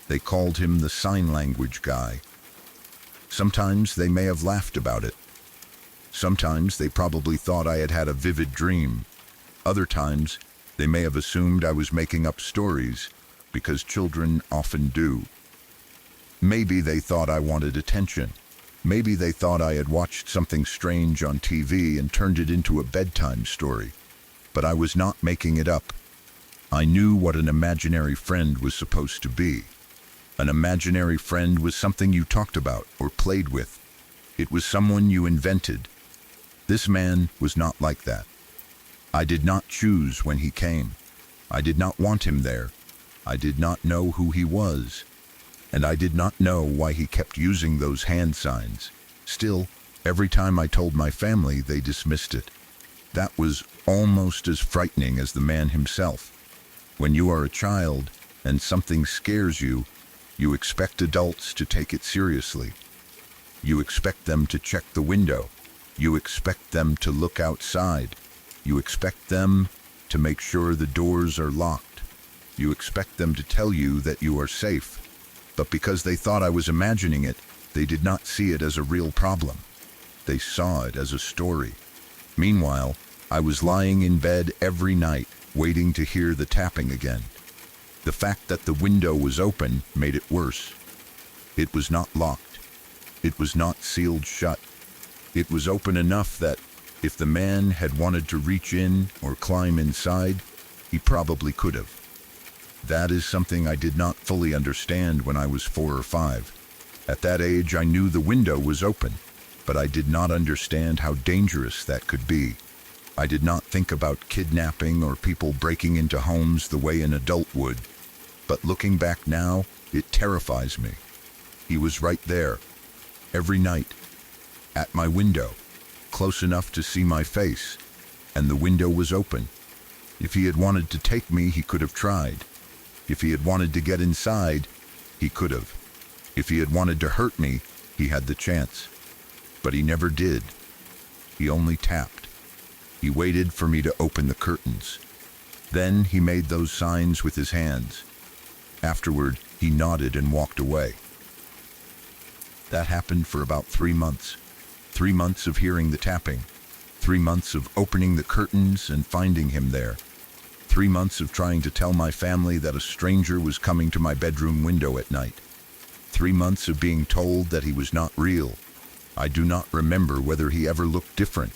A: They called him the sign language guy. Sometimes they may have laughed about it. Sometimes they probably thought I had had a vivid dream. Other times, they may have assumed I was making up stories, because children often do. Maybe they thought I wanted attention. Maybe they thought I had watched something strange on TV and turned it into a bedtime story. But I was not making it up. I knew what an imaginary friend was supposed to be. An imaginary friend was something you talked about or played with. It was someone you invented. This man was not like that. I did not choose when he came. I did not want him there. I did not know who he was. And I did not know why he kept using those hand signs. Still, every time I told my family, they dismissed it. That was almost as frightening as the man himself. When you are a child and something scares you, you expect adults to take it seriously. You expect them to check the window. You expect them to look outside. You expect them to make sure the doors are locked. You expect them to tell you that you are safe. But because they thought I was imagining it, they did not see it as a real problem. They saw it as a story. Meanwhile, I was lying in bed every night, waiting to hear the tapping again. The fact that the window was open made it worse. It was not locked. It was not sealed shut. It was open enough that if the man had wanted to reach in or climb inside, he probably could have. That is something I did not fully understand when I was 4 or 5. At that age, I knew the window was open, but I did not understand how dangerous that could be. I did not think about kidnapping or people breaking into homes the way an adult would. But looking back now, it terrifies me. He was right there, every night, at my window, close enough to see my face, and the window was open. If he had wanted to take me, he could have tried. If he had wanted to get inside, he could have. If he had wanted to hurt me, he had the chance. But he never did. He only tapped. He waited for me to open the curtains. Then he made those signs with his hands. Afterward, he nodded and walked away. That happened for about 3 months. 3 months of hearing the tapping. 3 months of opening the curtains and finding him there. 3 months of trying to tell my family that a stranger was coming to my bedroom window at night. 3 months of being told that he was not real. I do not remember whether he ever looked different.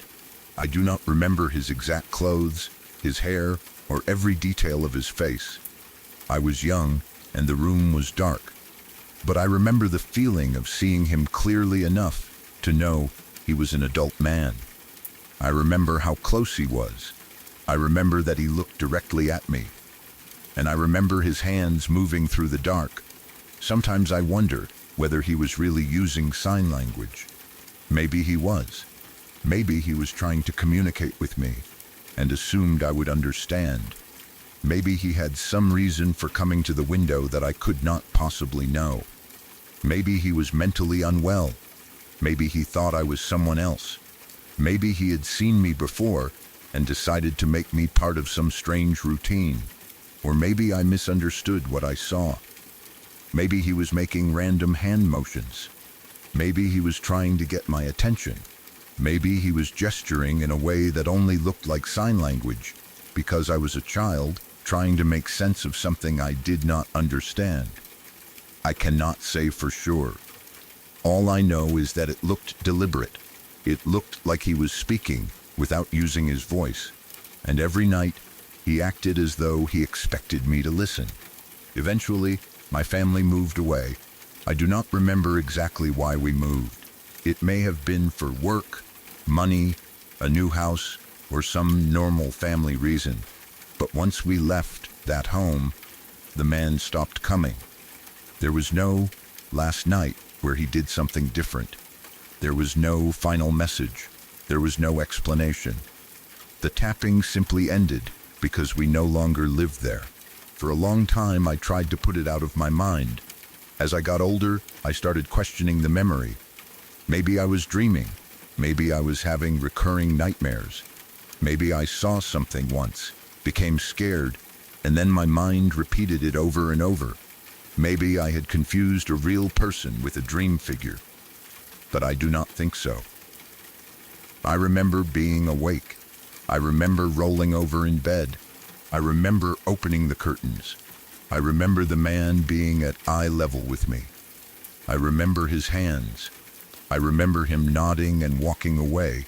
A: I do not remember his exact clothes, his hair, or every detail of his face. I was young, and the room was dark. But I remember the feeling of seeing him clearly enough to know he was an adult man. I remember how close he was. I remember that he looked directly at me. And I remember his hands moving through the dark. Sometimes I wondered whether he was really using sign language. Maybe he was. Maybe he was trying to communicate with me and assumed I would understand. Maybe he had some reason for coming to the window that I could not possibly know. Maybe he was mentally unwell. Maybe he thought I was someone else. Maybe he had seen me before and decided to make me part of some strange routine. Or maybe I misunderstood what I saw. Maybe he was making random hand motions. Maybe he was trying to get my attention. Maybe he was gesturing in a way that only looked like sign language because I was a child trying to make sense of something I did not understand. I cannot say for sure. All I know is that it looked deliberate. It looked like he was speaking without using his voice. And every night, he acted as though he expected me to listen. Eventually, my family moved away. I do not remember exactly why we moved. It may have been for work, money, a new house, or some normal family reason. But once we left that home, the man stopped coming. There was no last night where he did something different. There was no final message. There was no explanation. The tapping simply ended because we no longer lived there. For a long time, I tried to put it out of my mind. As I got older, I started questioning the memory. Maybe I was dreaming. Maybe I was having recurring nightmares. Maybe I saw something once, became scared, and then my mind repeated it over and over. Maybe I had confused a real person with a dream figure. But I do not think so. I remember being awake. I remember rolling over in bed. I remember opening the curtains. I remember the man being at eye level with me. I remember his hands. I remember him nodding and walking away.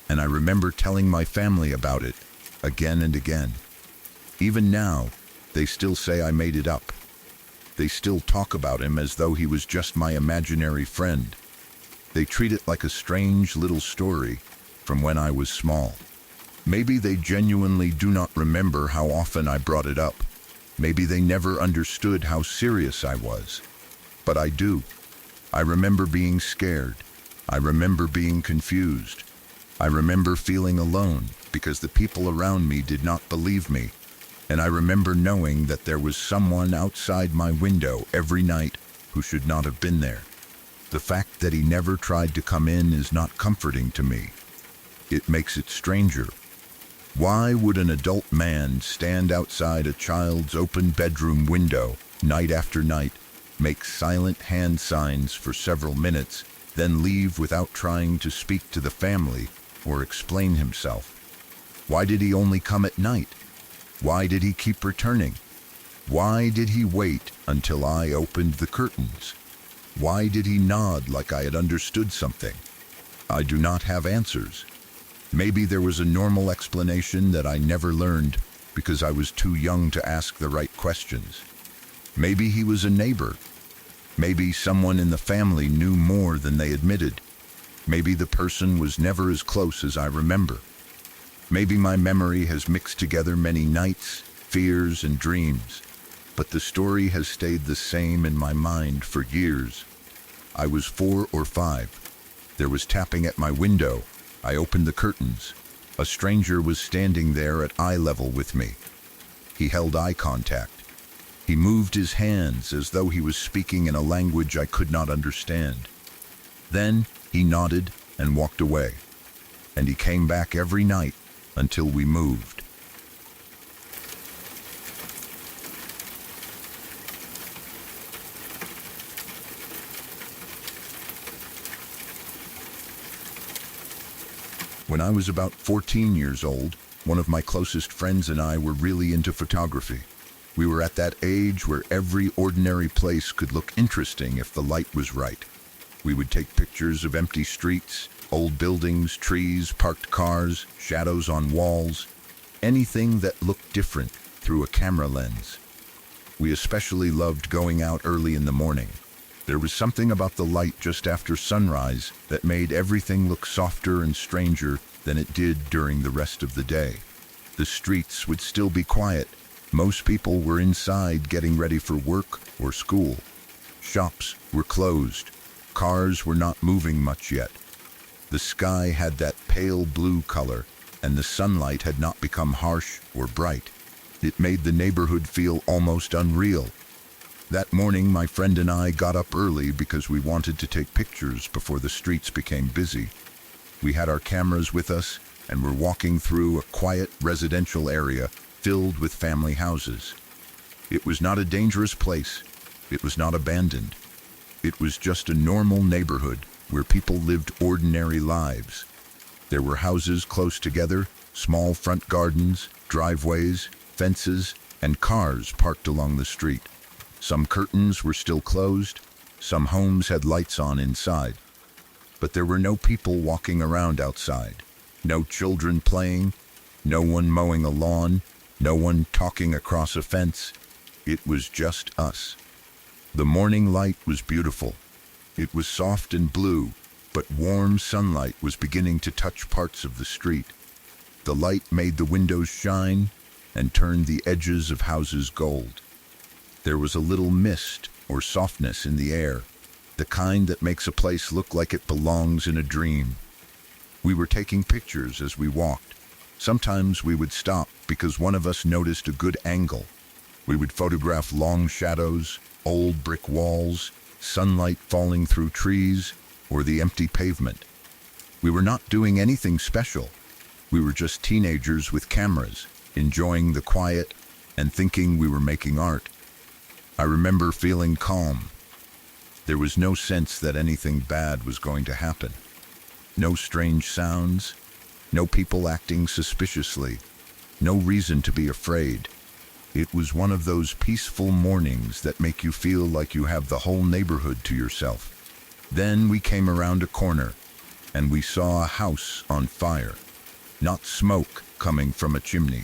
A: And I remember telling my family about it again and again. Even now, they still say I made it up. They still talk about him as though he was just my imaginary friend. They treat it like a strange little story from when I was small. Maybe they genuinely do not remember how often I brought it up. Maybe they never understood how serious I was. But I do. I remember being scared. I remember being confused. I remember feeling alone because the people around me did not believe me, and I remember knowing that there was someone outside my window every night who should not have been there. The fact that he never tried to come in is not comforting to me. It makes it stranger. Why would an adult man stand outside a child's open bedroom window night after night, make silent hand signs for several minutes, then leave without trying to speak to the family or explain himself? Why did he only come at night? Why did he keep returning? Why did he wait until I opened the curtains? Why did he nod like I had understood something? I do not have answers. Maybe there was a normal explanation that I never learned because I was too young to ask the right questions. Maybe he was a neighbor. Maybe someone in the family knew more than they admitted. Maybe the person was never as close as I remember. Maybe my memory has mixed together many nights, fears, and dreams, but the story has stayed the same in my mind for years. I was 4 or 5. There was tapping at my window. I opened the curtains. A stranger was standing there at eye level with me. He held eye contact. He moved his hands as though he was speaking in a language I could not understand. Then he nodded and walked away, and he came back every night until we moved. When I was about 14 years old, one of my closest friends and I were really into photography. We were at that age where every ordinary place could look interesting if the light was right. We would take pictures of empty streets, old buildings, trees, parked cars, shadows on walls, anything that looked different through a camera lens. We especially loved going out early in the morning. There was something about the light just after sunrise that made everything look softer and stranger than it did during the rest of the day. The streets would still be quiet. Most people were inside getting ready for work or school. Shops were closed. Cars were not moving much yet. The sky had that pale blue color, and the sunlight had not become harsh or bright. It made the neighborhood feel almost unreal. That morning, my friend and I got up early because we wanted to take pictures before the streets became busy. We had our cameras with us and were walking through a quiet residential area filled with family houses. It was not a dangerous place. It was not abandoned. It was just a normal neighborhood where people lived ordinary lives. There were houses close together, small front gardens, driveways, fences, and cars parked along the street. Some curtains were still closed, some homes had lights on inside. But there were no people walking around outside, no children playing, no one mowing a lawn, no one talking across a fence. It was just us. The morning light was beautiful. It was soft and blue, but warm sunlight was beginning to touch parts of the street. The light made the windows shine and turned the edges of houses gold. There was a little mist or softness in the air, the kind that makes a place look like it belongs in a dream. We were taking pictures as we walked. Sometimes we would stop because one of us noticed a good angle. We would photograph long shadows, old brick walls, sunlight falling through trees, or the empty pavement. We were not doing anything special. We were just teenagers with cameras, enjoying the quiet and thinking we were making art. I remember feeling calm. There was no sense that anything bad was going to happen. No strange sounds, no people acting suspiciously, no reason to be afraid. It was one of those peaceful mornings that make you feel like you have the whole neighborhood to yourself. Then we came around a corner, and we saw a house on fire. Not smoke coming from a chimney,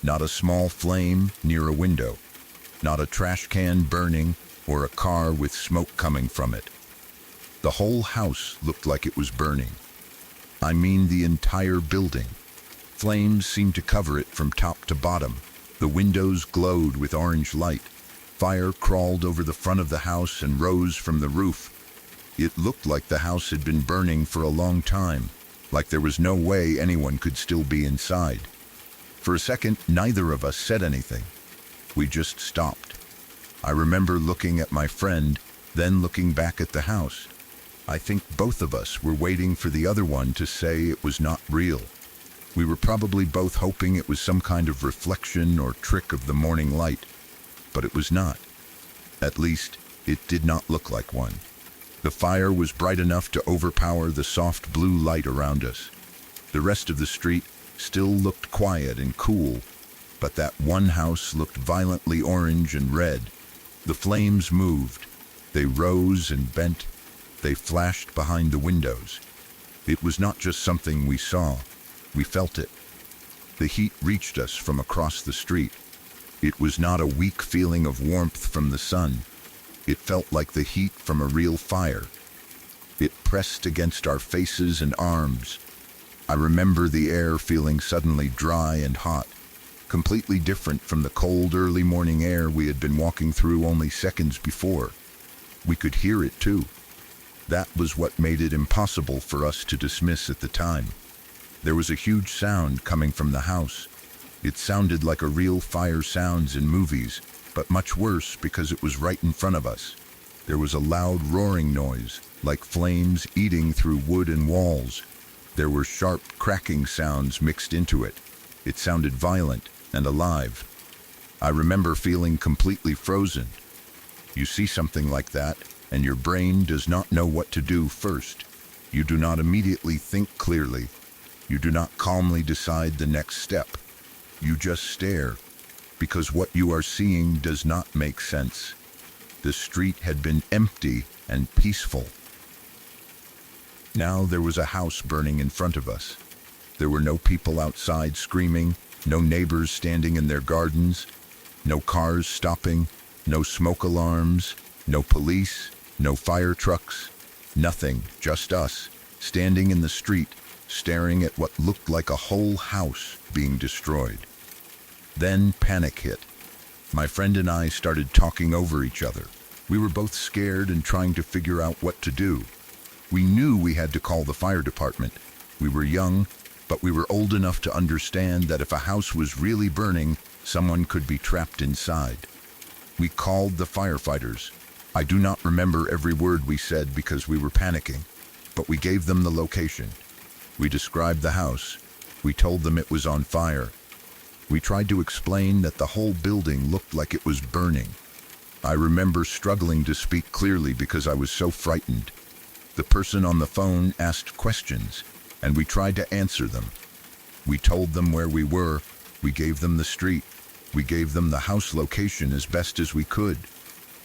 A: not a small flame near a window, not a trash can burning or a car with smoke coming from it. The whole house looked like it was burning. I mean the entire building. Flames seemed to cover it from top to bottom. The windows glowed with orange light. Fire crawled over the front of the house and rose from the roof. It looked like the house had been burning for a long time. like there was no way anyone could still be inside. For a second, neither of us said anything. We just stopped. I remember looking at my friend, then looking back at the house. I think both of us were waiting for the other one to say it was not real. We were probably both hoping it was some kind of reflection or trick of the morning light, but it was not. At least, it did not look like one. The fire was bright enough to overpower the soft blue light around us. The rest of the street still looked quiet and cool, but that one house looked violently orange and red. The flames moved. They rose and bent. They flashed behind the windows. It was not just something we saw. We felt it. The heat reached us from across the street. It was not a weak feeling of warmth from the sun. It felt like the heat from a real fire. It pressed against our faces and arms. I remember the air feeling suddenly dry and hot, completely different from the cold early morning air we had been walking through only seconds before. We could hear it too. That was what made it impossible for us to dismiss at the time. There was a huge sound coming from the house. It sounded like a real fire sounds in movies, but much worse because it was right in front of us. There was a loud roaring noise, like flames eating through wood and walls. There were sharp cracking sounds mixed into it. It sounded violent and alive. I remember feeling completely frozen. You see something like that, and your brain does not know what to do first. You do not immediately think clearly. You do not calmly decide the next step. You just stare, because what you are seeing does not make sense. The street had been empty and peaceful. Now there was a house burning in front of us. There were no people outside screaming, no neighbors standing in their gardens, no cars stopping, no smoke alarms, no police, no fire trucks, nothing, just us, standing in the street, staring at what looked like a whole house being destroyed. Then panic hit. My friend and I started talking over each other. We were both scared and trying to figure out what to do. We knew we had to call the fire department. We were young, but we were old enough to understand that if a house was really burning, someone could be trapped inside. We called the firefighters. I do not remember every word we said because we were panicking, but we gave them the location. We described the house. We told them it was on fire. We tried to explain that the whole building looked like it was burning. I remember struggling to speak clearly because I was so frightened. The person on the phone asked questions, and we tried to answer them. We told them where we were. We gave them the street. We gave them the house location as best as we could.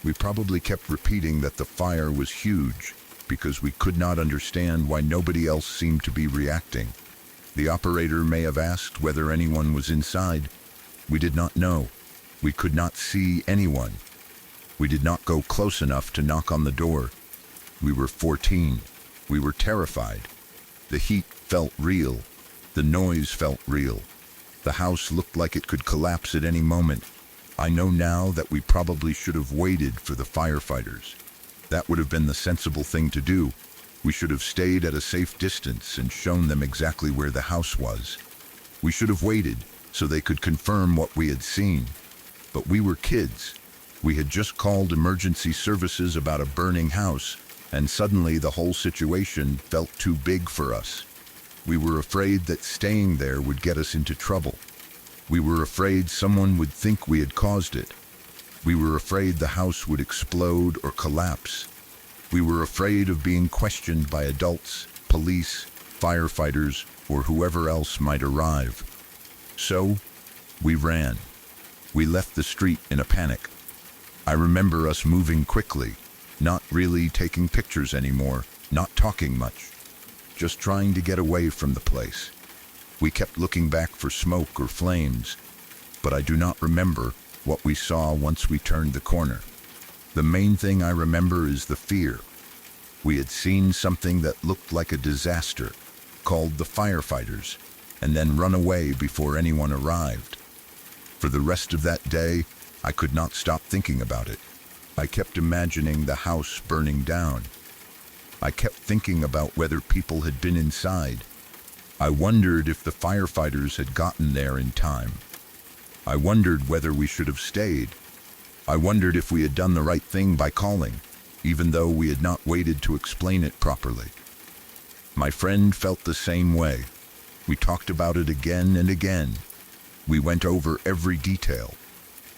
A: We probably kept repeating that the fire was huge because we could not understand why nobody else seemed to be reacting. The operator may have asked whether anyone was inside. We did not know. We could not see anyone. We did not go close enough to knock on the door. We were 14. We were terrified. The heat felt real. The noise felt real. The house looked like it could collapse at any moment. I know now that we probably should have waited for the firefighters. That would have been the sensible thing to do. We should have stayed at a safe distance and shown them exactly where the house was. We should have waited so they could confirm what we had seen. But we were kids. We had just called emergency services about a burning house, and suddenly the whole situation felt too big for us. We were afraid that staying there would get us into trouble. We were afraid someone would think we had caused it. We were afraid the house would explode or collapse. We were afraid of being questioned by adults, police, firefighters, or whoever else might arrive. So, we ran. We left the street in a panic. I remember us moving quickly, not really taking pictures anymore, not talking much, just trying to get away from the place. We kept looking back for smoke or flames, but I do not remember what we saw once we turned the corner. The main thing I remember is the fear. We had seen something that looked like a disaster, called the firefighters, and then run away before anyone arrived. For the rest of that day, I could not stop thinking about it. I kept imagining the house burning down. I kept thinking about whether people had been inside, I wondered if the firefighters had gotten there in time. I wondered whether we should have stayed. I wondered if we had done the right thing by calling, even though we had not waited to explain it properly. My friend felt the same way. We talked about it again and again. We went over every detail: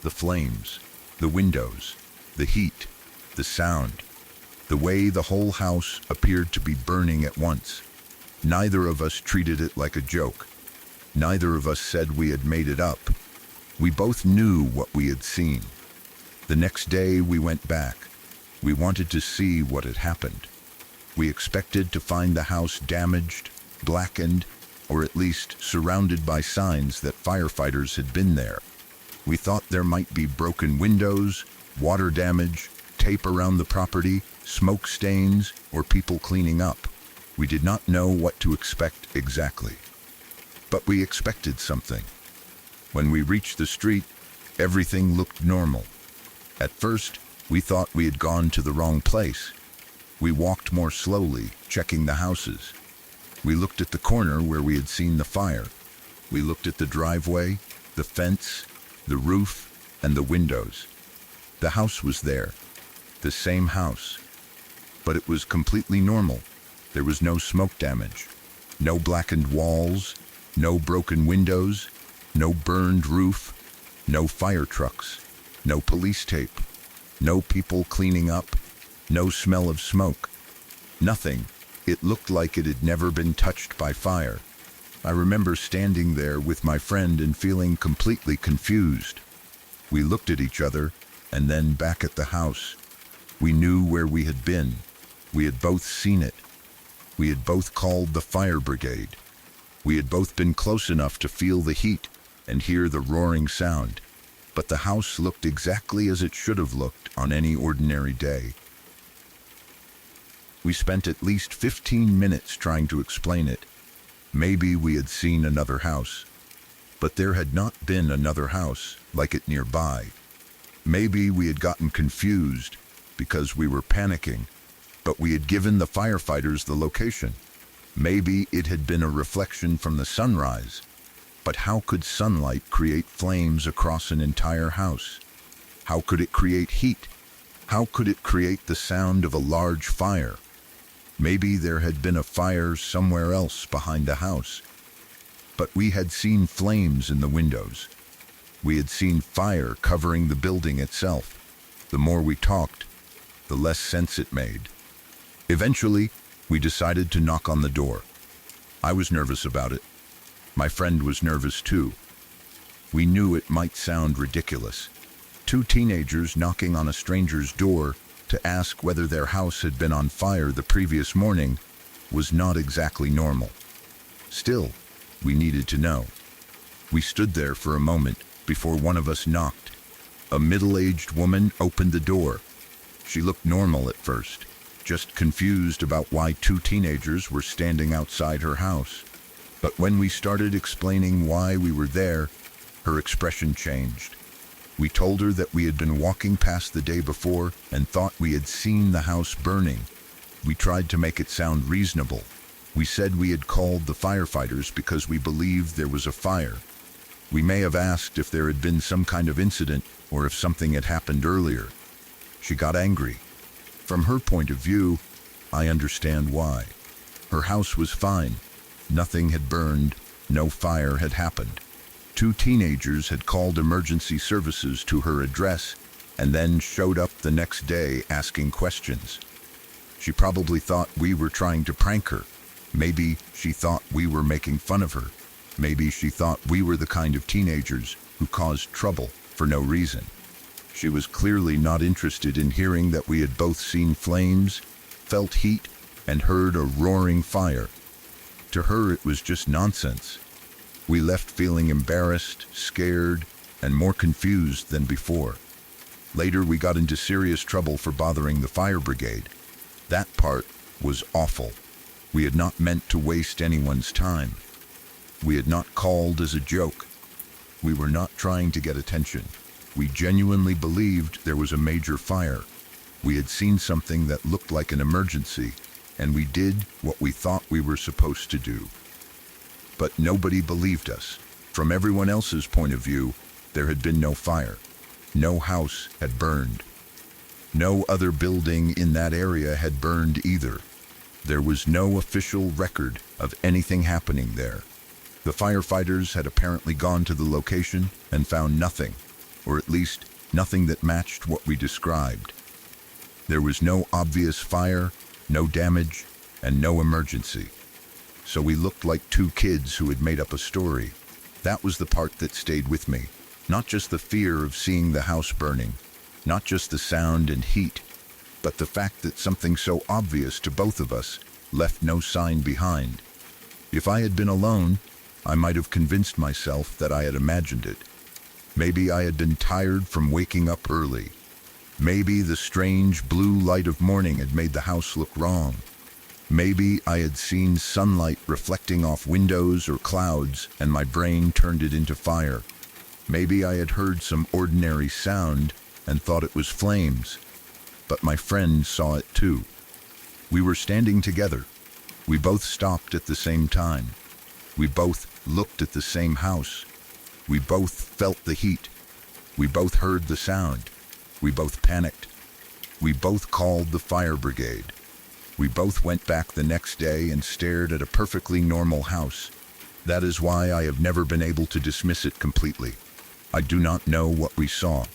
A: the flames, the windows, the heat, the sound, the way the whole house appeared to be burning at once. Neither of us treated it like a joke. Neither of us said we had made it up. We both knew what we had seen. The next day we went back. We wanted to see what had happened. We expected to find the house damaged, blackened, or at least surrounded by signs that firefighters had been there. We thought there might be broken windows, water damage, tape around the property, smoke stains, or people cleaning up. We did not know what to expect exactly. But we expected something. When we reached the street, everything looked normal. At first, we thought we had gone to the wrong place. We walked more slowly, checking the houses. We looked at the corner where we had seen the fire. We looked at the driveway, the fence, the roof, and the windows. The house was there, the same house. But it was completely normal. There was no smoke damage, no blackened walls, no broken windows, no burned roof, no fire trucks, no police tape, no people cleaning up, no smell of smoke. Nothing. It looked like it had never been touched by fire. I remember standing there with my friend and feeling completely confused. We looked at each other and then back at the house. We knew where we had been. We had both seen it. We had both called the fire brigade. We had both been close enough to feel the heat and hear the roaring sound. But the house looked exactly as it should have looked on any ordinary day. We spent at least 15 minutes trying to explain it. Maybe we had seen another house, but there had not been another house like it nearby. Maybe we had gotten confused because we were panicking, but we had given the firefighters the location. Maybe it had been a reflection from the sunrise, but how could sunlight create flames across an entire house? How could it create heat? How could it create the sound of a large fire? Maybe there had been a fire somewhere else behind the house. But we had seen flames in the windows. We had seen fire covering the building itself. The more we talked, the less sense it made. Eventually, we decided to knock on the door. I was nervous about it. My friend was nervous too. We knew it might sound ridiculous. Two teenagers knocking on a stranger's door to ask whether their house had been on fire the previous morning was not exactly normal. Still, we needed to know. We stood there for a moment before one of us knocked. A middle-aged woman opened the door. She looked normal at first, just confused about why two teenagers were standing outside her house. But when we started explaining why we were there, her expression changed. We told her that we had been walking past the day before and thought we had seen the house burning. We tried to make it sound reasonable. We said we had called the firefighters because we believed there was a fire. We may have asked if there had been some kind of incident or if something had happened earlier. She got angry. From her point of view, I understand why. Her house was fine. Nothing had burned. No fire had happened. Two teenagers had called emergency services to her address and then showed up the next day asking questions. She probably thought we were trying to prank her. Maybe she thought we were making fun of her. Maybe she thought we were the kind of teenagers who caused trouble for no reason. She was clearly not interested in hearing that we had both seen flames, felt heat, and heard a roaring fire. To her, it was just nonsense. We left feeling embarrassed, scared, and more confused than before. Later, we got into serious trouble for bothering the fire brigade. That part was awful. We had not meant to waste anyone's time. We had not called as a joke. We were not trying to get attention. We genuinely believed there was a major fire. We had seen something that looked like an emergency, and we did what we thought we were supposed to do. But nobody believed us. From everyone else's point of view, there had been no fire. No house had burned. No other building in that area had burned either. There was no official record of anything happening there. The firefighters had apparently gone to the location and found nothing, or at least nothing that matched what we described. There was no obvious fire, no damage, and no emergency. So we looked like two kids who had made up a story. That was the part that stayed with me. Not just the fear of seeing the house burning, not just the sound and heat, but the fact that something so obvious to both of us left no sign behind. If I had been alone, I might have convinced myself that I had imagined it. Maybe I had been tired from waking up early. Maybe the strange blue light of morning had made the house look wrong. Maybe I had seen sunlight reflecting off windows or clouds and my brain turned it into fire. Maybe I had heard some ordinary sound and thought it was flames. But my friend saw it too. We were standing together. We both stopped at the same time. We both looked at the same house. We both felt the heat. We both heard the sound. We both panicked. We both called the fire brigade. We both went back the next day and stared at a perfectly normal house. That is why I have never been able to dismiss it completely. I do not know what we saw.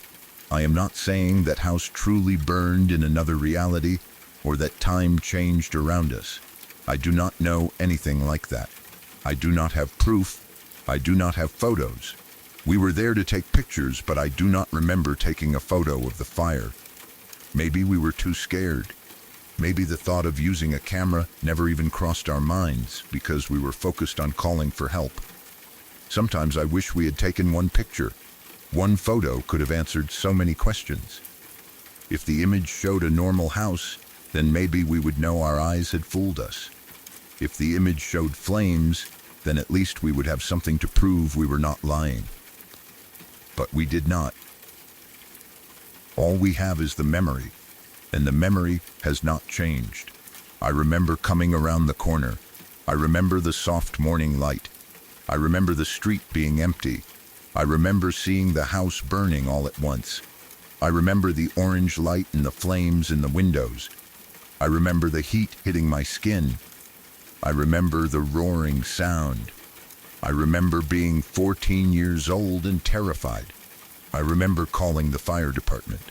A: I am not saying that house truly burned in another reality or that time changed around us. I do not know anything like that. I do not have proof. I do not have photos. We were there to take pictures, but I do not remember taking a photo of the fire. Maybe we were too scared. Maybe the thought of using a camera never even crossed our minds because we were focused on calling for help. Sometimes I wish we had taken one picture. One photo could have answered so many questions. If the image showed a normal house, then maybe we would know our eyes had fooled us. If the image showed flames, then at least we would have something to prove we were not lying. But we did not. All we have is the memory, and the memory has not changed. I remember coming around the corner. I remember the soft morning light. I remember the street being empty. I remember seeing the house burning all at once. I remember the orange light and the flames in the windows. I remember the heat hitting my skin. I remember the roaring sound. I remember being 14 years old and terrified. I remember calling the fire department.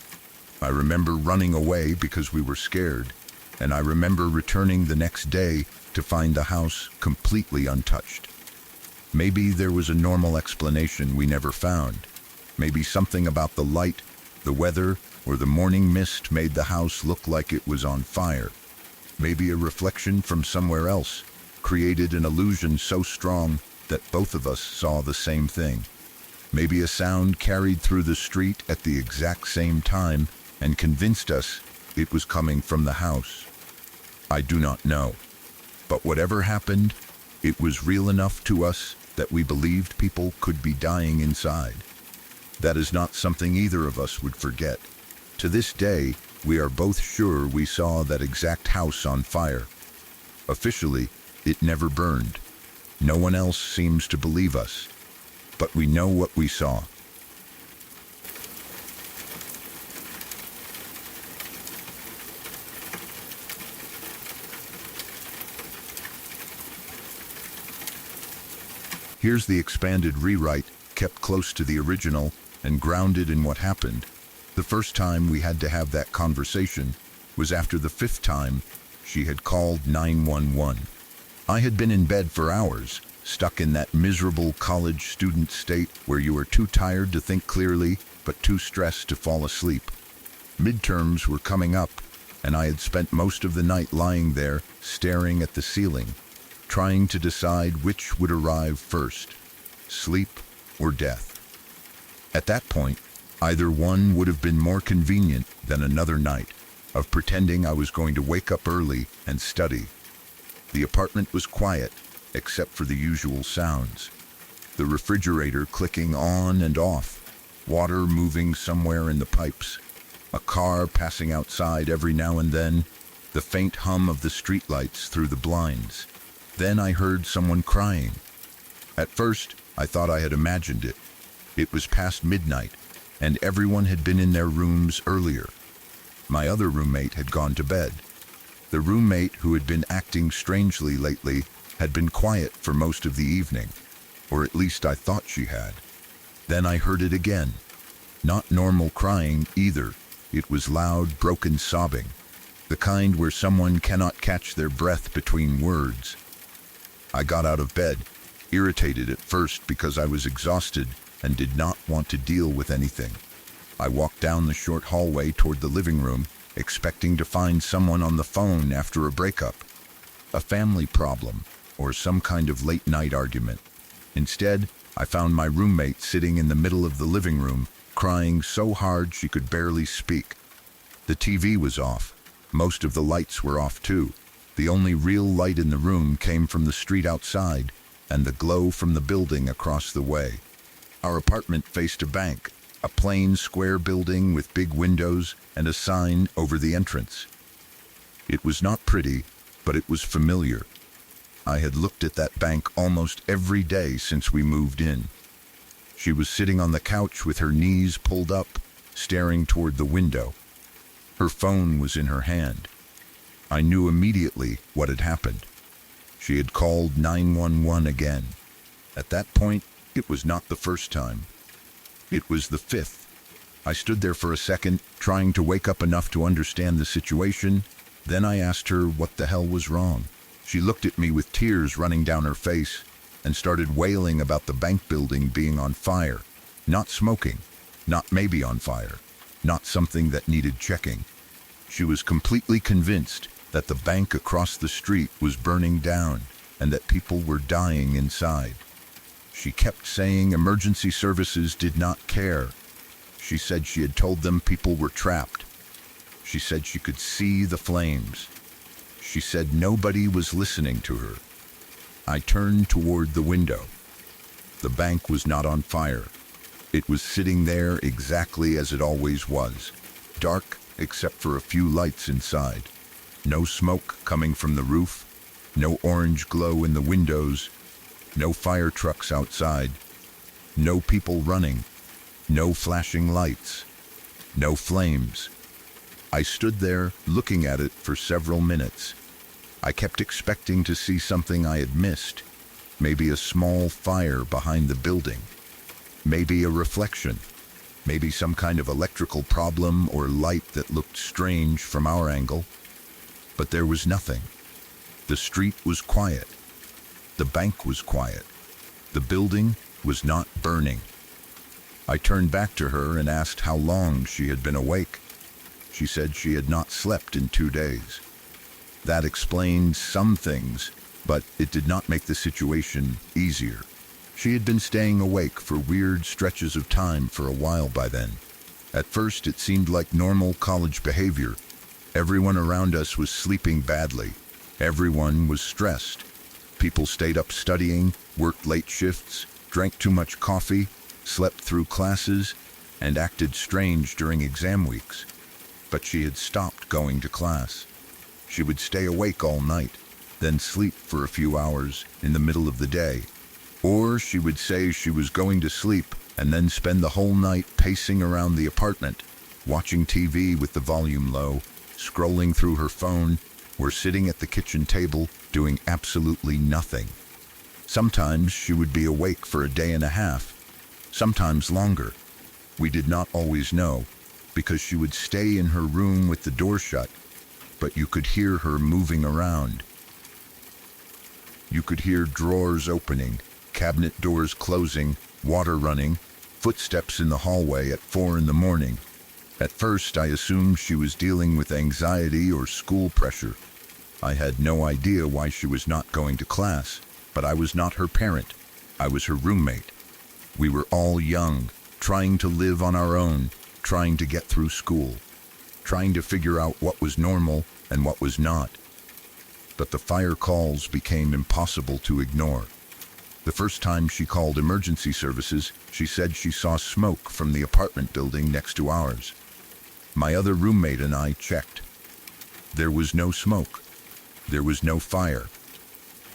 A: I remember running away because we were scared. And I remember returning the next day to find the house completely untouched. Maybe there was a normal explanation we never found. Maybe something about the light, the weather, or the morning mist made the house look like it was on fire. Maybe a reflection from somewhere else created an illusion so strong that both of us saw the same thing. Maybe a sound carried through the street at the exact same time and convinced us it was coming from the house. I do not know. But whatever happened, it was real enough to us that we believed people could be dying inside. That is not something either of us would forget. To this day, we are both sure we saw that exact house on fire. Officially, it never burned. No one else seems to believe us. But we know what we saw. Here's the expanded rewrite, kept close to the original and grounded in what happened. The first time we had to have that conversation was after the 5th time she had called 911. I had been in bed for hours, stuck in that miserable college student state where you are too tired to think clearly, but too stressed to fall asleep. Midterms were coming up, and I had spent most of the night lying there, staring at the ceiling, trying to decide which would arrive first, sleep or death. At that point, either one would have been more convenient than another night of pretending I was going to wake up early and study. The apartment was quiet, except for the usual sounds. The refrigerator clicking on and off, water moving somewhere in the pipes, a car passing outside every now and then, the faint hum of the streetlights through the blinds. Then I heard someone crying. At first, I thought I had imagined it. It was past midnight, and everyone had been in their rooms earlier. My other roommate had gone to bed. The roommate who had been acting strangely lately had been quiet for most of the evening, or at least I thought she had. Then I heard it again. Not normal crying either. It was loud, broken sobbing, the kind where someone cannot catch their breath between words. I got out of bed, irritated at first because I was exhausted and did not want to deal with anything. I walked down the short hallway toward the living room, expecting to find someone on the phone after a breakup, a family problem, or some kind of late-night argument. Instead, I found my roommate sitting in the middle of the living room, crying so hard she could barely speak. The TV was off. Most of the lights were off too. The only real light in the room came from the street outside and the glow from the building across the way. Our apartment faced a bank, a plain square building with big windows and a sign over the entrance. It was not pretty, but it was familiar. I had looked at that bank almost every day since we moved in. She was sitting on the couch with her knees pulled up, staring toward the window. Her phone was in her hand. I knew immediately what had happened. She had called 911 again. At that point, it was not the first time. It was the fifth. I stood there for a second, trying to wake up enough to understand the situation. Then I asked her what the hell was wrong. She looked at me with tears running down her face and started wailing about the bank building being on fire. Not smoking, not maybe on fire, not something that needed checking. She was completely convinced that the bank across the street was burning down and that people were dying inside. She kept saying emergency services did not care. She said she had told them people were trapped. She said she could see the flames. She said nobody was listening to her. I turned toward the window. The bank was not on fire. It was sitting there exactly as it always was, dark except for a few lights inside. No smoke coming from the roof, no orange glow in the windows, no fire trucks outside, no people running, no flashing lights, no flames. I stood there looking at it for several minutes. I kept expecting to see something I had missed, maybe a small fire behind the building, maybe a reflection, maybe some kind of electrical problem or light that looked strange from our angle. But there was nothing. The street was quiet. The bank was quiet. The building was not burning. I turned back to her and asked how long she had been awake. She said she had not slept in 2 days. That explained some things, but it did not make the situation easier. She had been staying awake for weird stretches of time for a while by then. At first, it seemed like normal college behavior. Everyone around us was sleeping badly. Everyone was stressed. People stayed up studying, worked late shifts, drank too much coffee, slept through classes, and acted strange during exam weeks. But she had stopped going to class. She would stay awake all night, then sleep for a few hours in the middle of the day. Or she would say she was going to sleep and then spend the whole night pacing around the apartment, watching TV with the volume low, scrolling through her phone, or sitting at the kitchen table doing absolutely nothing. Sometimes she would be awake for a day and a half, sometimes longer. We did not always know, because she would stay in her room with the door shut, but you could hear her moving around. You could hear drawers opening, cabinet doors closing, water running, footsteps in the hallway at 4 in the morning. At first, I assumed she was dealing with anxiety or school pressure. I had no idea why she was not going to class, but I was not her parent. I was her roommate. We were all young, trying to live on our own, trying to get through school, trying to figure out what was normal and what was not. But the fire calls became impossible to ignore. The first time she called emergency services, she said she saw smoke from the apartment building next to ours. My other roommate and I checked. There was no smoke. There was no fire.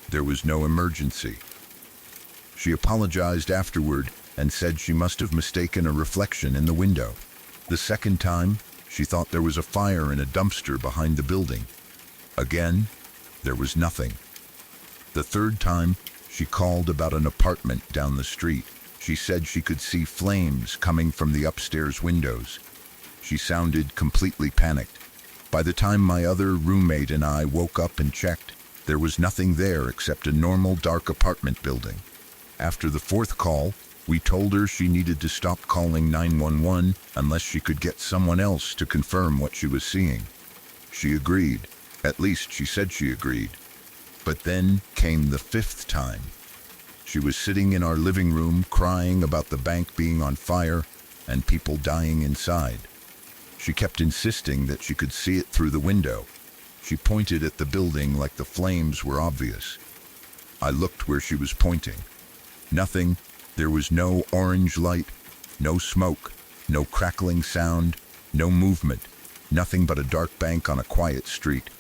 A: There was no emergency. She apologized afterward and said she must have mistaken a reflection in the window. The second time, she thought there was a fire in a dumpster behind the building. Again, there was nothing. The third time, she called about an apartment down the street. She said she could see flames coming from the upstairs windows. She sounded completely panicked. By the time my other roommate and I woke up and checked, there was nothing there except a normal dark apartment building. After the fourth call, we told her she needed to stop calling 911 unless she could get someone else to confirm what she was seeing. She agreed. At least she said she agreed. But then came the fifth time. She was sitting in our living room crying about the bank being on fire and people dying inside. She kept insisting that she could see it through the window. She pointed at the building like the flames were obvious. I looked where she was pointing. Nothing. There was no orange light, no smoke, no crackling sound, no movement, nothing but a dark bank on a quiet street.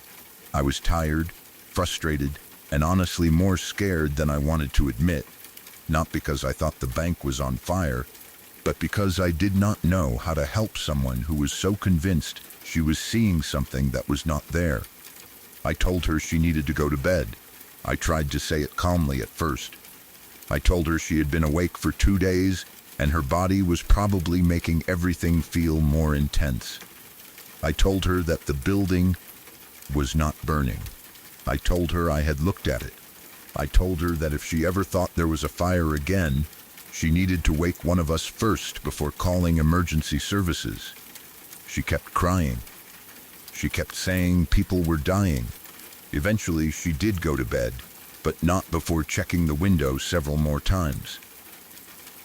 A: I was tired, frustrated, and honestly more scared than I wanted to admit, not because I thought the bank was on fire, but because I did not know how to help someone who was so convinced she was seeing something that was not there. I told her she needed to go to bed. I tried to say it calmly at first. I told her she had been awake for 2 days and her body was probably making everything feel more intense. I told her that the building was not burning. I told her I had looked at it. I told her that if she ever thought there was a fire again, she needed to wake one of us first before calling emergency services. She kept crying. She kept saying people were dying. Eventually, she did go to bed, but not before checking the window several more times.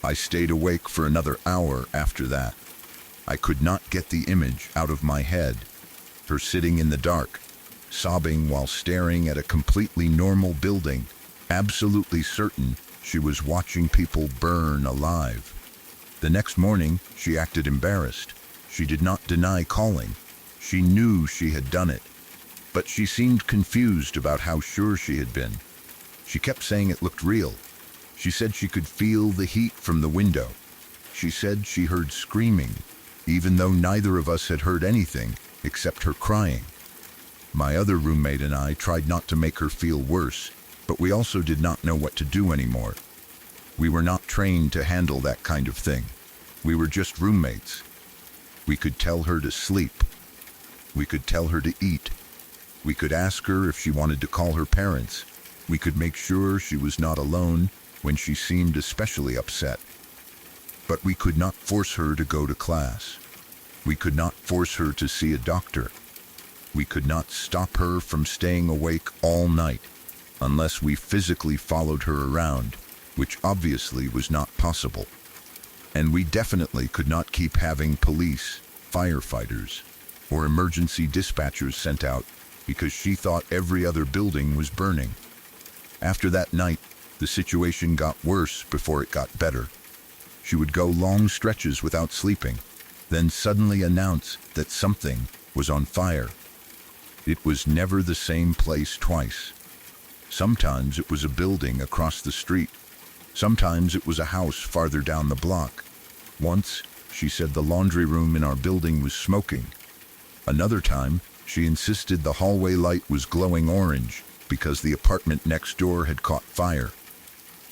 A: I stayed awake for another hour after that. I could not get the image out of my head. Her sitting in the dark, sobbing while staring at a completely normal building, absolutely certain she was watching people burn alive. The next morning, she acted embarrassed. She did not deny calling. She knew she had done it, but she seemed confused about how sure she had been. She kept saying it looked real. She said she could feel the heat from the window. She said she heard screaming, even though neither of us had heard anything except her crying. My other roommate and I tried not to make her feel worse, but we also did not know what to do anymore. We were not trained to handle that kind of thing. We were just roommates. We could tell her to sleep. We could tell her to eat. We could ask her if she wanted to call her parents. We could make sure she was not alone when she seemed especially upset. But we could not force her to go to class. We could not force her to see a doctor. We could not stop her from staying awake all night unless we physically followed her around, which obviously was not possible. And we definitely could not keep having police, firefighters, or emergency dispatchers sent out because she thought every other building was burning. After that night, the situation got worse before it got better. She would go long stretches without sleeping, then suddenly announce that something was on fire. It was never the same place twice. Sometimes it was a building across the street. Sometimes it was a house farther down the block. Once, she said the laundry room in our building was smoking. Another time, she insisted the hallway light was glowing orange because the apartment next door had caught fire.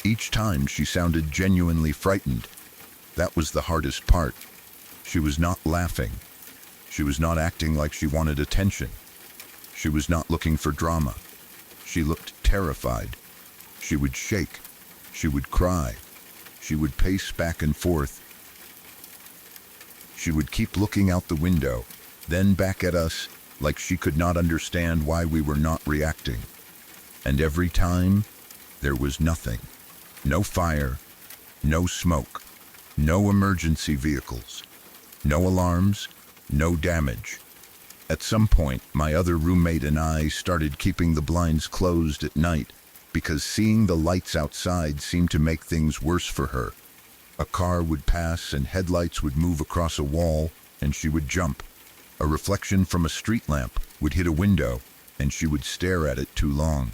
A: Each time she sounded genuinely frightened. That was the hardest part. She was not laughing. She was not acting like she wanted attention. She was not looking for drama. She looked terrified. She would shake. She would cry. She would pace back and forth. She would keep looking out the window, then back at us like she could not understand why we were not reacting. And every time, there was nothing. No fire, no smoke, no emergency vehicles, no alarms, no damage. At some point, my other roommate and I started keeping the blinds closed at night because seeing the lights outside seemed to make things worse for her. A car would pass and headlights would move across a wall and she would jump. A reflection from a street lamp would hit a window and she would stare at it too long.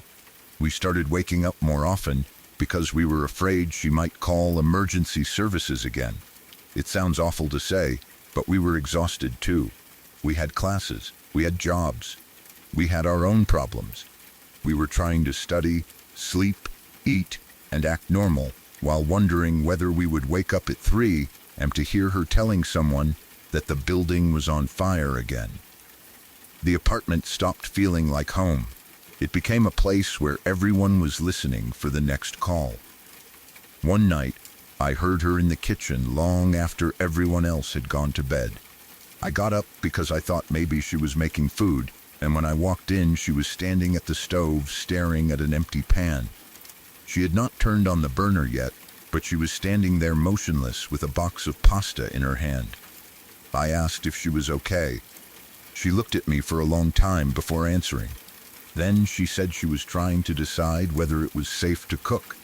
A: We started waking up more often because we were afraid she might call emergency services again. It sounds awful to say, but we were exhausted too. We had classes, we had jobs, we had our own problems. We were trying to study, sleep, eat, and act normal, while wondering whether we would wake up at 3 and to hear her telling someone that the building was on fire again. The apartment stopped feeling like home. It became a place where everyone was listening for the next call. One night, I heard her in the kitchen long after everyone else had gone to bed. I got up because I thought maybe she was making food, and when I walked in, she was standing at the stove staring at an empty pan. She had not turned on the burner yet, but she was standing there motionless with a box of pasta in her hand. I asked if she was okay. She looked at me for a long time before answering. Then she said she was trying to decide whether it was safe to cook,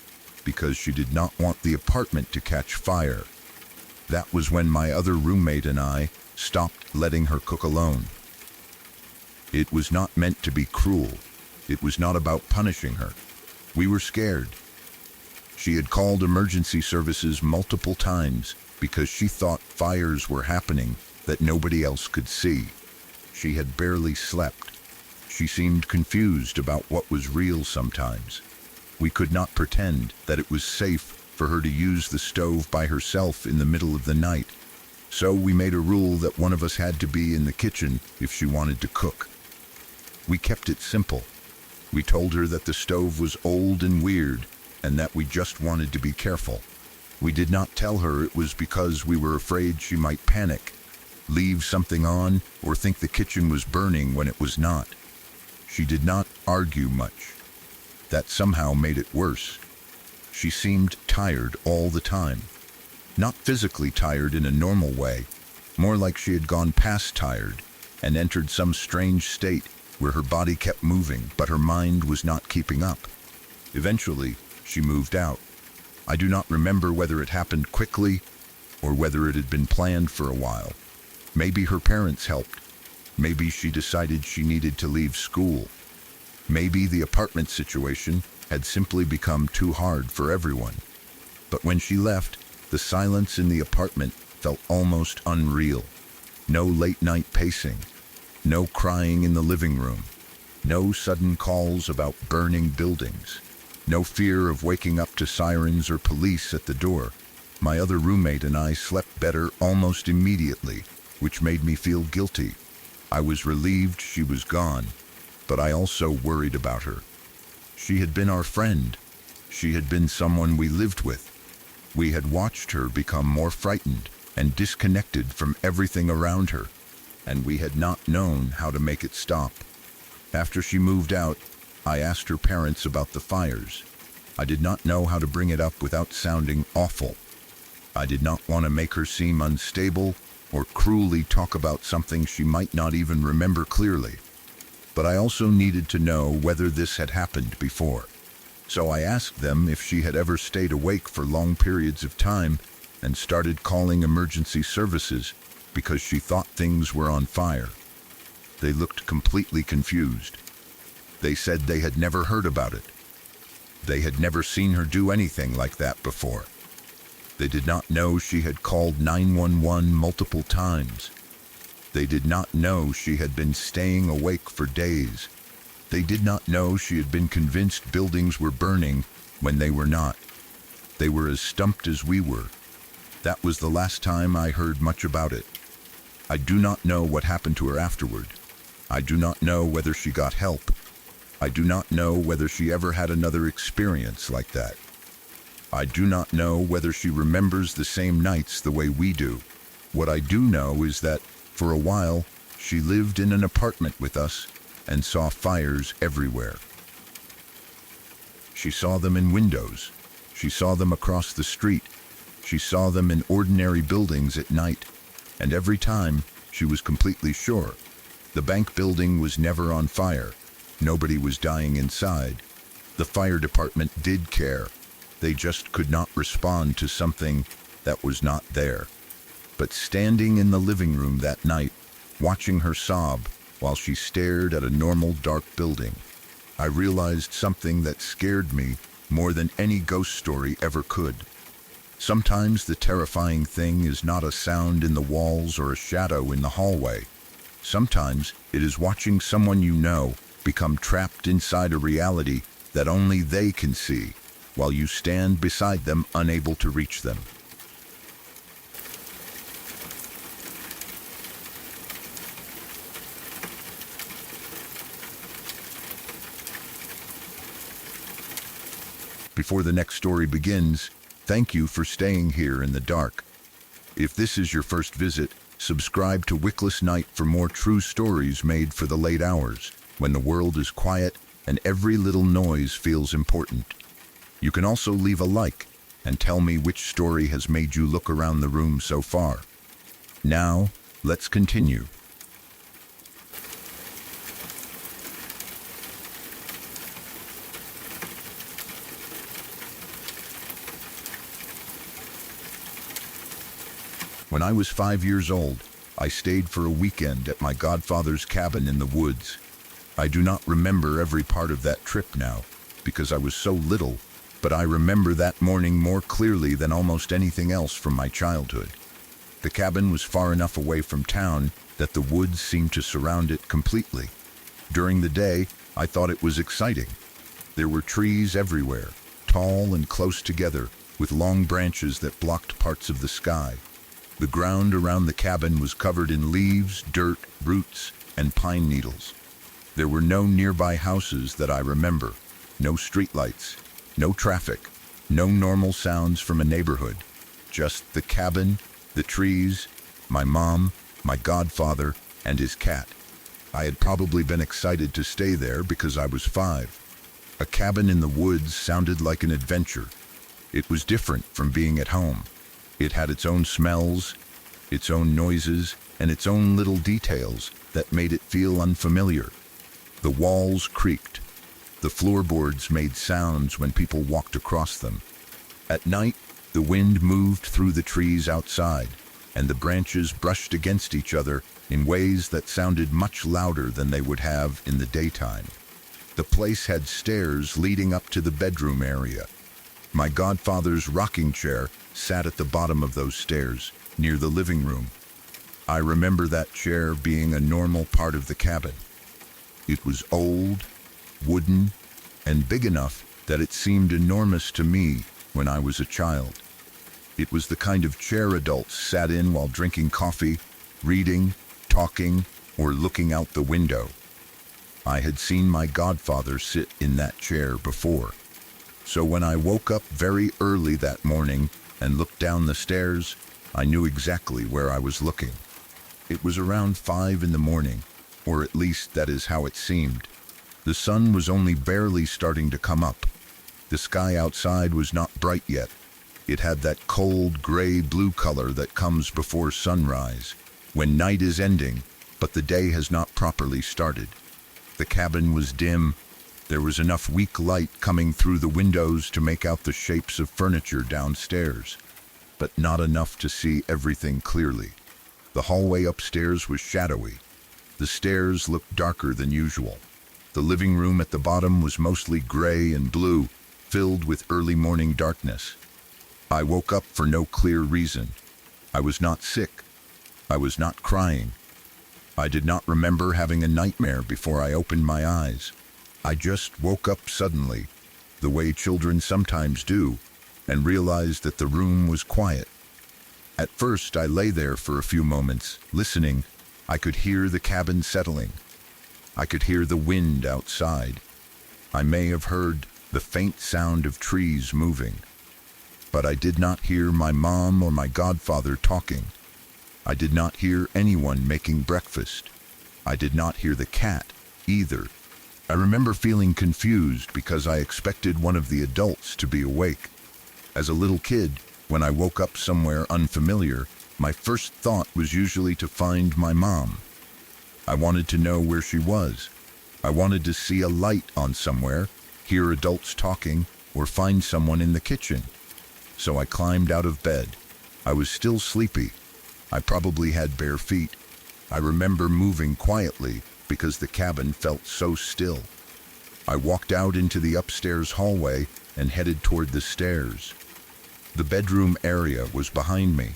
A: because she did not want the apartment to catch fire. That was when my other roommate and I stopped letting her cook alone. It was not meant to be cruel. It was not about punishing her. We were scared. She had called emergency services multiple times because she thought fires were happening that nobody else could see. She had barely slept. She seemed confused about what was real sometimes. We could not pretend that it was safe for her to use the stove by herself in the middle of the night. So we made a rule that one of us had to be in the kitchen if she wanted to cook. We kept it simple. We told her that the stove was old and weird, and that we just wanted to be careful. We did not tell her it was because we were afraid she might panic, leave something on, or think the kitchen was burning when it was not. She did not argue much. That somehow made it worse. She seemed tired all the time. Not physically tired in a normal way, more like she had gone past tired and entered some strange state where her body kept moving, but her mind was not keeping up. Eventually, she moved out. I do not remember whether it happened quickly or whether it had been planned for a while. Maybe her parents helped. Maybe she decided she needed to leave school. Maybe the apartment situation had simply become too hard for everyone. But when she left, the silence in the apartment felt almost unreal. No late-night pacing. No crying in the living room. No sudden calls about burning buildings. No fear of waking up to sirens or police at the door. My other roommate and I slept better almost immediately, which made me feel guilty. I was relieved she was gone, but I also worried about her. She had been our friend. She had been someone we lived with. We had watched her become more frightened and disconnected from everything around her, and we had not known how to make it stop. After she moved out, I asked her parents about the fires. I did not know how to bring it up without sounding awful. I did not want to make her seem unstable or cruelly talk about something she might not even remember clearly. But I also needed to know whether this had happened before. So I asked them if she had ever stayed awake for long periods of time and started calling emergency services because she thought things were on fire. They looked completely confused. They said they had never heard about it. They had never seen her do anything like that before. They did not know she had called 911 multiple times. They did not know she had been staying awake for days. They did not know she had been convinced buildings were burning when they were not. They were as stumped as we were. That was the last time I heard much about it. I do not know what happened to her afterward. I do not know whether she got help. I do not know whether she ever had another experience like that. I do not know whether she remembers the same nights the way we do. What I do know is that, for a while, she lived in an apartment with us and saw fires everywhere. She saw them in windows. She saw them across the street. She saw them in ordinary buildings at night. And every time, she was completely sure. The bank building was never on fire. Nobody was dying inside. The fire department did care. They just could not respond to something that was not there. But standing in the living room that night, watching her sob while she stared at a normal dark building, I realized something that scared me more than any ghost story ever could. Sometimes the terrifying thing is not a sound in the walls or a shadow in the hallway. Sometimes it is watching someone you know become trapped inside a reality that only they can see, while you stand beside them unable to reach them. Before the next story begins, thank you for staying here in the dark. If this is your first visit, subscribe to Wickless Night for more true stories made for the late hours, when the world is quiet and every little noise feels important. You can also leave a like and tell me which story has made you look around the room so far. Now, let's continue. When I was 5 years old, I stayed for a weekend at my godfather's cabin in the woods. I do not remember every part of that trip now, because I was so little, but I remember that morning more clearly than almost anything else from my childhood. The cabin was far enough away from town that the woods seemed to surround it completely. During the day, I thought it was exciting. There were trees everywhere, tall and close together, with long branches that blocked parts of the sky. The ground around the cabin was covered in leaves, dirt, roots, and pine needles. There were no nearby houses that I remember, no streetlights, no traffic, no normal sounds from a neighborhood. Just the cabin, the trees, my mom, my godfather, and his cat. I had probably been excited to stay there because I was 5. A cabin in the woods sounded like an adventure. It was different from being at home. It had its own smells, its own noises, and its own little details that made it feel unfamiliar. The walls creaked. The floorboards made sounds when people walked across them. At night, the wind moved through the trees outside, and the branches brushed against each other in ways that sounded much louder than they would have in the daytime. The place had stairs leading up to the bedroom area. My godfather's rocking chair sat at the bottom of those stairs, near the living room. I remember that chair being a normal part of the cabin. It was old, wooden, and big enough that it seemed enormous to me when I was a child. It was the kind of chair adults sat in while drinking coffee, reading, talking, or looking out the window. I had seen my godfather sit in that chair before. So when I woke up very early that morning and looked down the stairs, I knew exactly where I was looking. It was around 5 in the morning, or at least that is how it seemed. The sun was only barely starting to come up. The sky outside was not bright yet. It had that cold gray-blue color that comes before sunrise, when night is ending, but the day has not properly started. The cabin was dim. There was enough weak light coming through the windows to make out the shapes of furniture downstairs, but not enough to see everything clearly. The hallway upstairs was shadowy. The stairs looked darker than usual. The living room at the bottom was mostly gray and blue, filled with early morning darkness. I woke up for no clear reason. I was not sick. I was not crying. I did not remember having a nightmare before I opened my eyes. I just woke up suddenly, the way children sometimes do, and realized that the room was quiet. At first, I lay there for a few moments, listening. I could hear the cabin settling. I could hear the wind outside. I may have heard the faint sound of trees moving. But I did not hear my mom or my godfather talking. I did not hear anyone making breakfast. I did not hear the cat either. I remember feeling confused because I expected one of the adults to be awake. As a little kid, when I woke up somewhere unfamiliar, my first thought was usually to find my mom. I wanted to know where she was. I wanted to see a light on somewhere, hear adults talking, or find someone in the kitchen. So I climbed out of bed. I was still sleepy. I probably had bare feet. I remember moving quietly because the cabin felt so still. I walked out into the upstairs hallway and headed toward the stairs. The bedroom area was behind me.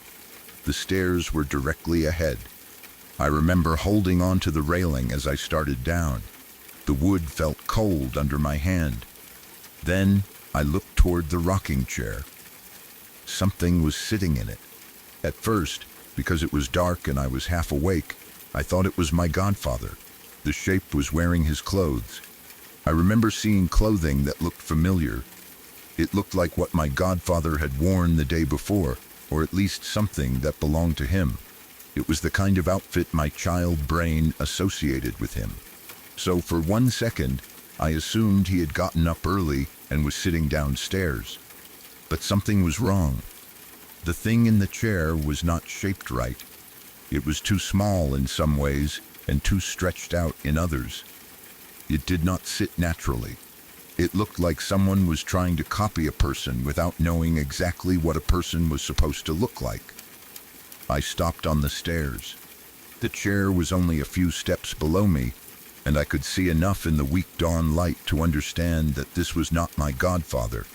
A: The stairs were directly ahead. I remember holding onto the railing as I started down. The wood felt cold under my hand. Then I looked toward the rocking chair. Something was sitting in it. At first, because it was dark and I was half awake, I thought it was my godfather. The shape was wearing his clothes. I remember seeing clothing that looked familiar. It looked like what my godfather had worn the day before, or at least something that belonged to him. It was the kind of outfit my child brain associated with him. So for 1 second, I assumed he had gotten up early and was sitting downstairs. But something was wrong. The thing in the chair was not shaped right. It was too small in some ways and too stretched out in others. It did not sit naturally. It looked like someone was trying to copy a person without knowing exactly what a person was supposed to look like. I stopped on the stairs. The chair was only a few steps below me, and I could see enough in the weak dawn light to understand that this was not my godfather.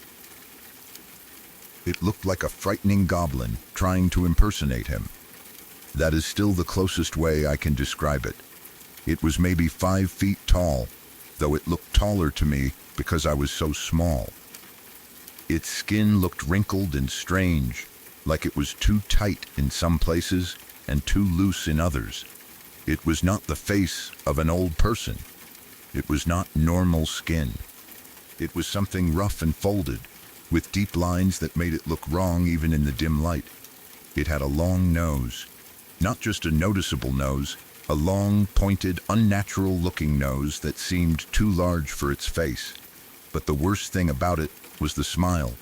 A: It looked like a frightening goblin trying to impersonate him. That is still the closest way I can describe it. It was maybe 5 feet tall, though it looked taller to me because I was so small. Its skin looked wrinkled and strange, like it was too tight in some places and too loose in others. It was not the face of an old person. It was not normal skin. It was something rough and folded, with deep lines that made it look wrong even in the dim light. It had a long nose. Not just a noticeable nose, a long, pointed, unnatural-looking nose that seemed too large for its face. But the worst thing about it was the smile.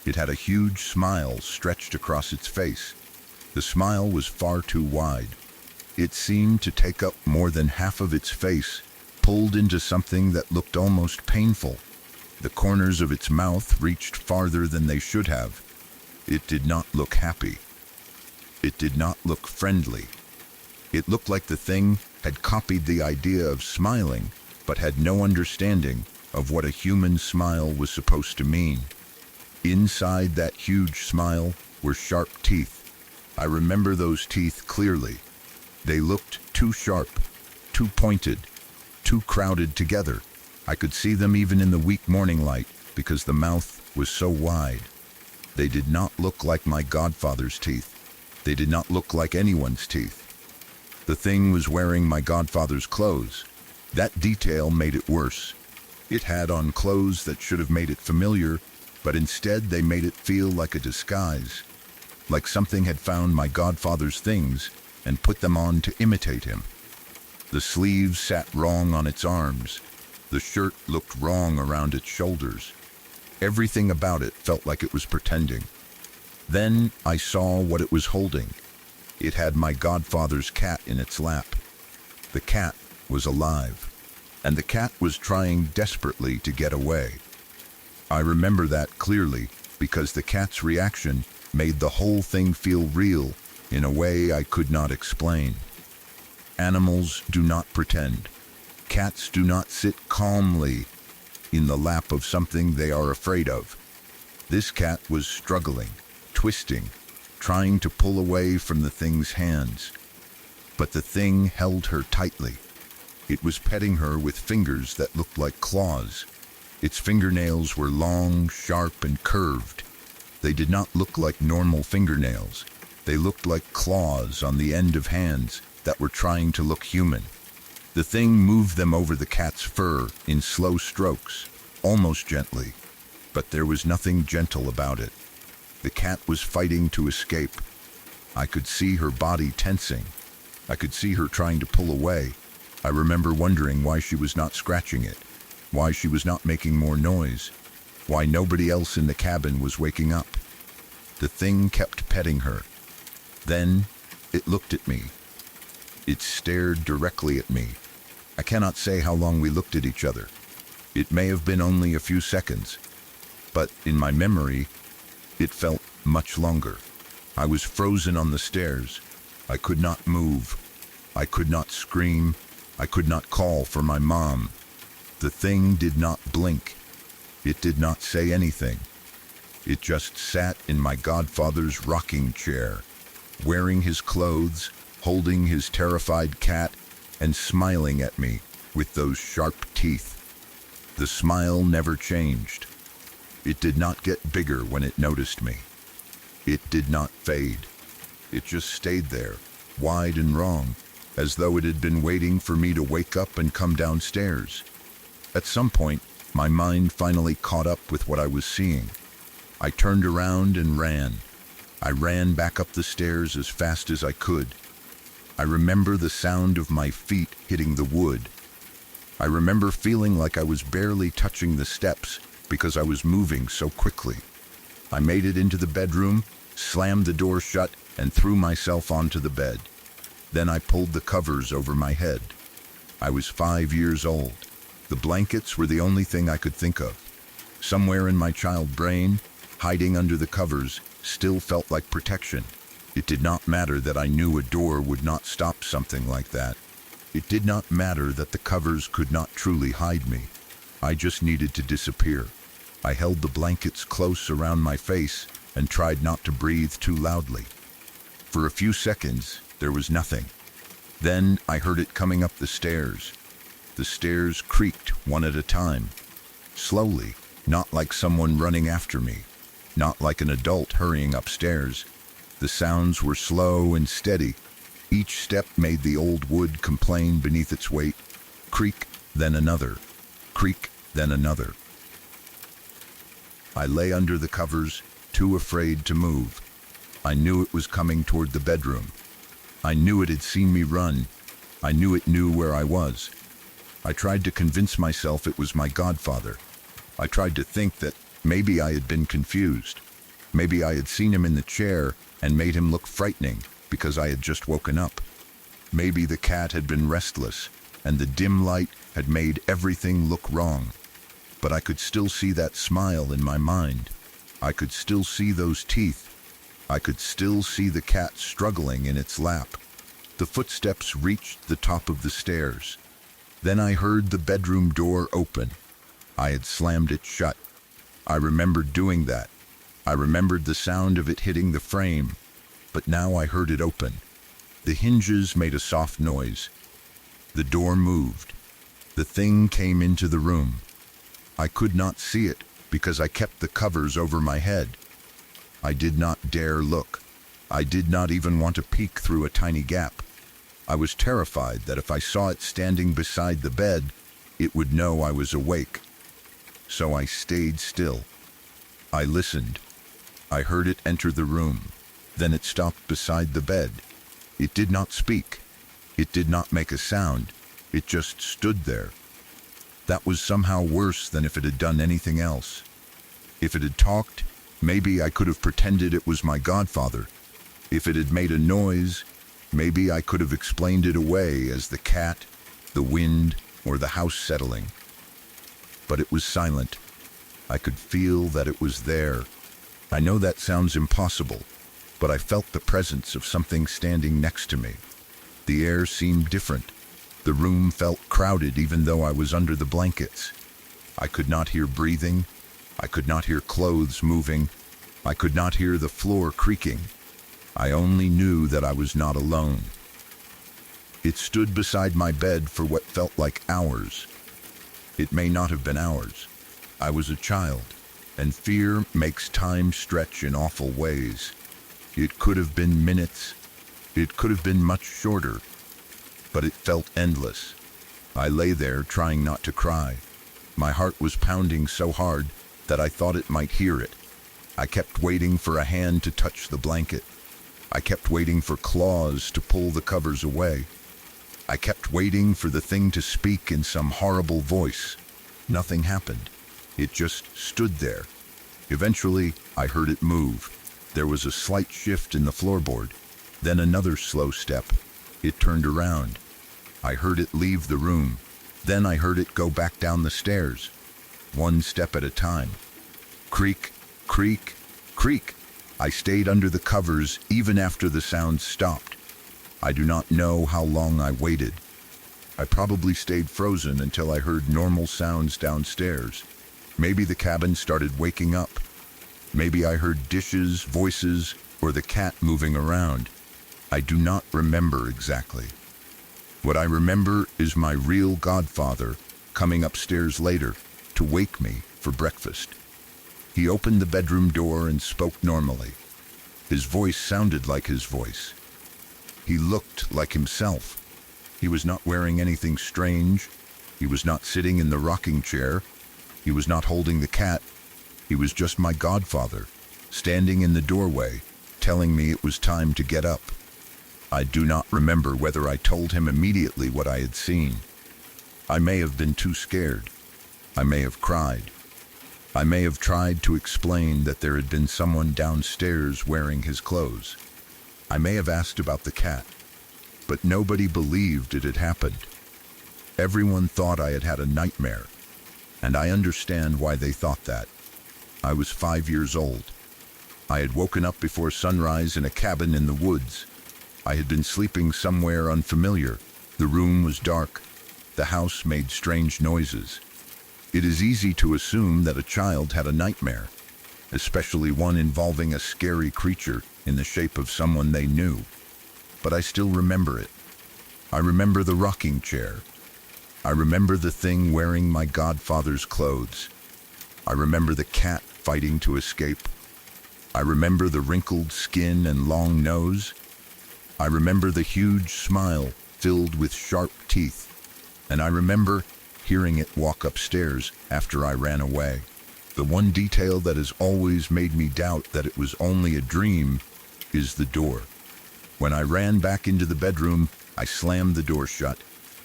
A: It had a huge smile stretched across its face. The smile was far too wide. It seemed to take up more than half of its face, pulled into something that looked almost painful. The corners of its mouth reached farther than they should have. It did not look happy. It did not look friendly. It looked like the thing had copied the idea of smiling, but had no understanding of what a human smile was supposed to mean. Inside that huge smile were sharp teeth. I remember those teeth clearly. They looked too sharp, too pointed, too crowded together. I could see them even in the weak morning light because the mouth was so wide. They did not look like my godfather's teeth. They did not look like anyone's teeth. The thing was wearing my godfather's clothes. That detail made it worse. It had on clothes that should have made it familiar, but instead they made it feel like a disguise. Like something had found my godfather's things and put them on to imitate him. The sleeves sat wrong on its arms. The shirt looked wrong around its shoulders. Everything about it felt like it was pretending. Then I saw what it was holding. It had my godfather's cat in its lap. The cat was alive, and the cat was trying desperately to get away. I remember that clearly because the cat's reaction made the whole thing feel real in a way I could not explain. Animals do not pretend. Cats do not sit calmly in the lap of something they are afraid of. This cat was struggling, twisting, trying to pull away from the thing's hands. But the thing held her tightly. It was petting her with fingers that looked like claws. Its fingernails were long, sharp, and curved. They did not look like normal fingernails. They looked like claws on the end of hands that were trying to look human. The thing moved them over the cat's fur in slow strokes, almost gently, but there was nothing gentle about it. The cat was fighting to escape. I could see her body tensing. I could see her trying to pull away. I remember wondering why she was not scratching it, why she was not making more noise, why nobody else in the cabin was waking up. The thing kept petting her. Then it looked at me. It stared directly at me. I cannot say how long we looked at each other. It may have been only a few seconds, but in my memory, it felt much longer. I was frozen on the stairs. I could not move. I could not scream. I could not call for my mom. The thing did not blink. It did not say anything. It just sat in my godfather's rocking chair, wearing his clothes, holding his terrified cat, and smiling at me with those sharp teeth. The smile never changed. It did not get bigger when it noticed me. It did not fade. It just stayed there, wide and wrong, as though it had been waiting for me to wake up and come downstairs. At some point, my mind finally caught up with what I was seeing. I turned around and ran. I ran back up the stairs as fast as I could. I remember the sound of my feet hitting the wood. I remember feeling like I was barely touching the steps because I was moving so quickly. I made it into the bedroom, slammed the door shut, and threw myself onto the bed. Then I pulled the covers over my head. I was 5 years old. The blankets were the only thing I could think of. Somewhere in my child brain, hiding under the covers, still felt like protection. It did not matter that I knew a door would not stop something like that. It did not matter that the covers could not truly hide me. I just needed to disappear. I held the blankets close around my face and tried not to breathe too loudly. For a few seconds, there was nothing. Then I heard it coming up the stairs. The stairs creaked one at a time. Slowly, not like someone running after me, not like an adult hurrying upstairs. The sounds were slow and steady. Each step made the old wood complain beneath its weight. Creak, then another. Creak, then another. I lay under the covers, too afraid to move. I knew it was coming toward the bedroom. I knew it had seen me run. I knew it knew where I was. I tried to convince myself it was my godfather. I tried to think that maybe I had been confused. Maybe I had seen him in the chair and made him look frightening because I had just woken up. Maybe the cat had been restless and the dim light had made everything look wrong. But I could still see that smile in my mind. I could still see those teeth. I could still see the cat struggling in its lap. The footsteps reached the top of the stairs. Then I heard the bedroom door open. I had slammed it shut. I remembered doing that. I remembered the sound of it hitting the frame, but now I heard it open. The hinges made a soft noise. The door moved. The thing came into the room. I could not see it because I kept the covers over my head. I did not dare look. I did not even want to peek through a tiny gap. I was terrified that if I saw it standing beside the bed, it would know I was awake. So I stayed still. I listened. I heard it enter the room. Then it stopped beside the bed. It did not speak. It did not make a sound. It just stood there. That was somehow worse than if it had done anything else. If it had talked, maybe I could have pretended it was my godfather. If it had made a noise, maybe I could have explained it away as the cat, the wind, or the house settling. But it was silent. I could feel that it was there. I know that sounds impossible, but I felt the presence of something standing next to me. The air seemed different. The room felt crowded even though I was under the blankets. I could not hear breathing. I could not hear clothes moving. I could not hear the floor creaking. I only knew that I was not alone. It stood beside my bed for what felt like hours. It may not have been hours. I was a child, and fear makes time stretch in awful ways. It could have been minutes. It could have been much shorter, but it felt endless. I lay there trying not to cry. My heart was pounding so hard that I thought it might hear it. I kept waiting for a hand to touch the blanket. I kept waiting for claws to pull the covers away. I kept waiting for the thing to speak in some horrible voice. Nothing happened. It just stood there. Eventually, I heard it move. There was a slight shift in the floorboard, then another slow step. It turned around. I heard it leave the room. Then I heard it go back down the stairs, one step at a time. Creak, creak, creak. I stayed under the covers even after the sound stopped. I do not know how long I waited. I probably stayed frozen until I heard normal sounds downstairs. Maybe the cabin started waking up. Maybe I heard dishes, voices, or the cat moving around. I do not remember exactly. What I remember is my real godfather coming upstairs later to wake me for breakfast. He opened the bedroom door and spoke normally. His voice sounded like his voice. He looked like himself. He was not wearing anything strange. He was not sitting in the rocking chair. He was not holding the cat. He was just my godfather, standing in the doorway, telling me it was time to get up. I do not remember whether I told him immediately what I had seen. I may have been too scared. I may have cried. I may have tried to explain that there had been someone downstairs wearing his clothes. I may have asked about the cat, but nobody believed it had happened. Everyone thought I had had a nightmare, and I understand why they thought that. I was 5 years old. I had woken up before sunrise in a cabin in the woods. I had been sleeping somewhere unfamiliar. The room was dark. The house made strange noises. It is easy to assume that a child had a nightmare, especially one involving a scary creature in the shape of someone they knew. But I still remember it. I remember the rocking chair. I remember the thing wearing my godfather's clothes. I remember the cat fighting to escape. I remember the wrinkled skin and long nose. I remember the huge smile filled with sharp teeth. And I remember hearing it walk upstairs after I ran away. The one detail that has always made me doubt that it was only a dream is the door. When I ran back into the bedroom, I slammed the door shut.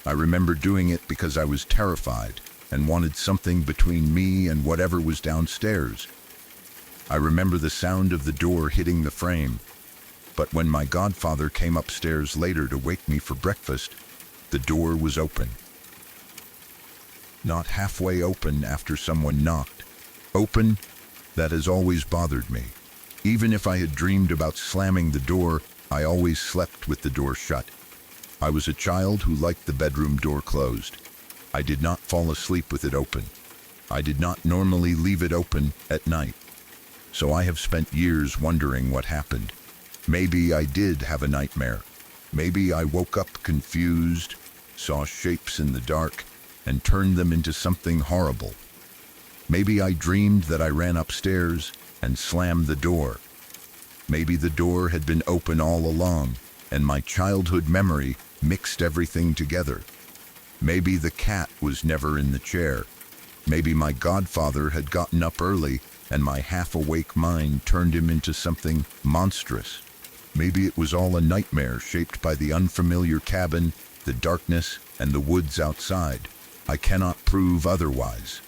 A: I remember doing it because I was terrified and wanted something between me and whatever was downstairs. I remember the sound of the door hitting the frame. But when my godfather came upstairs later to wake me for breakfast, the door was open. Not halfway open after someone knocked. Open, that has always bothered me. Even if I had dreamed about slamming the door, I always slept with the door shut. I was a child who liked the bedroom door closed. I did not fall asleep with it open. I did not normally leave it open at night. So I have spent years wondering what happened. Maybe I did have a nightmare. Maybe I woke up confused, saw shapes in the dark, and turned them into something horrible. Maybe I dreamed that I ran upstairs and slammed the door. Maybe the door had been open all along, and my childhood memory mixed everything together. Maybe the cat was never in the chair. Maybe my godfather had gotten up early, and my half-awake mind turned him into something monstrous. Maybe it was all a nightmare shaped by the unfamiliar cabin, the darkness, and the woods outside. I cannot prove otherwise,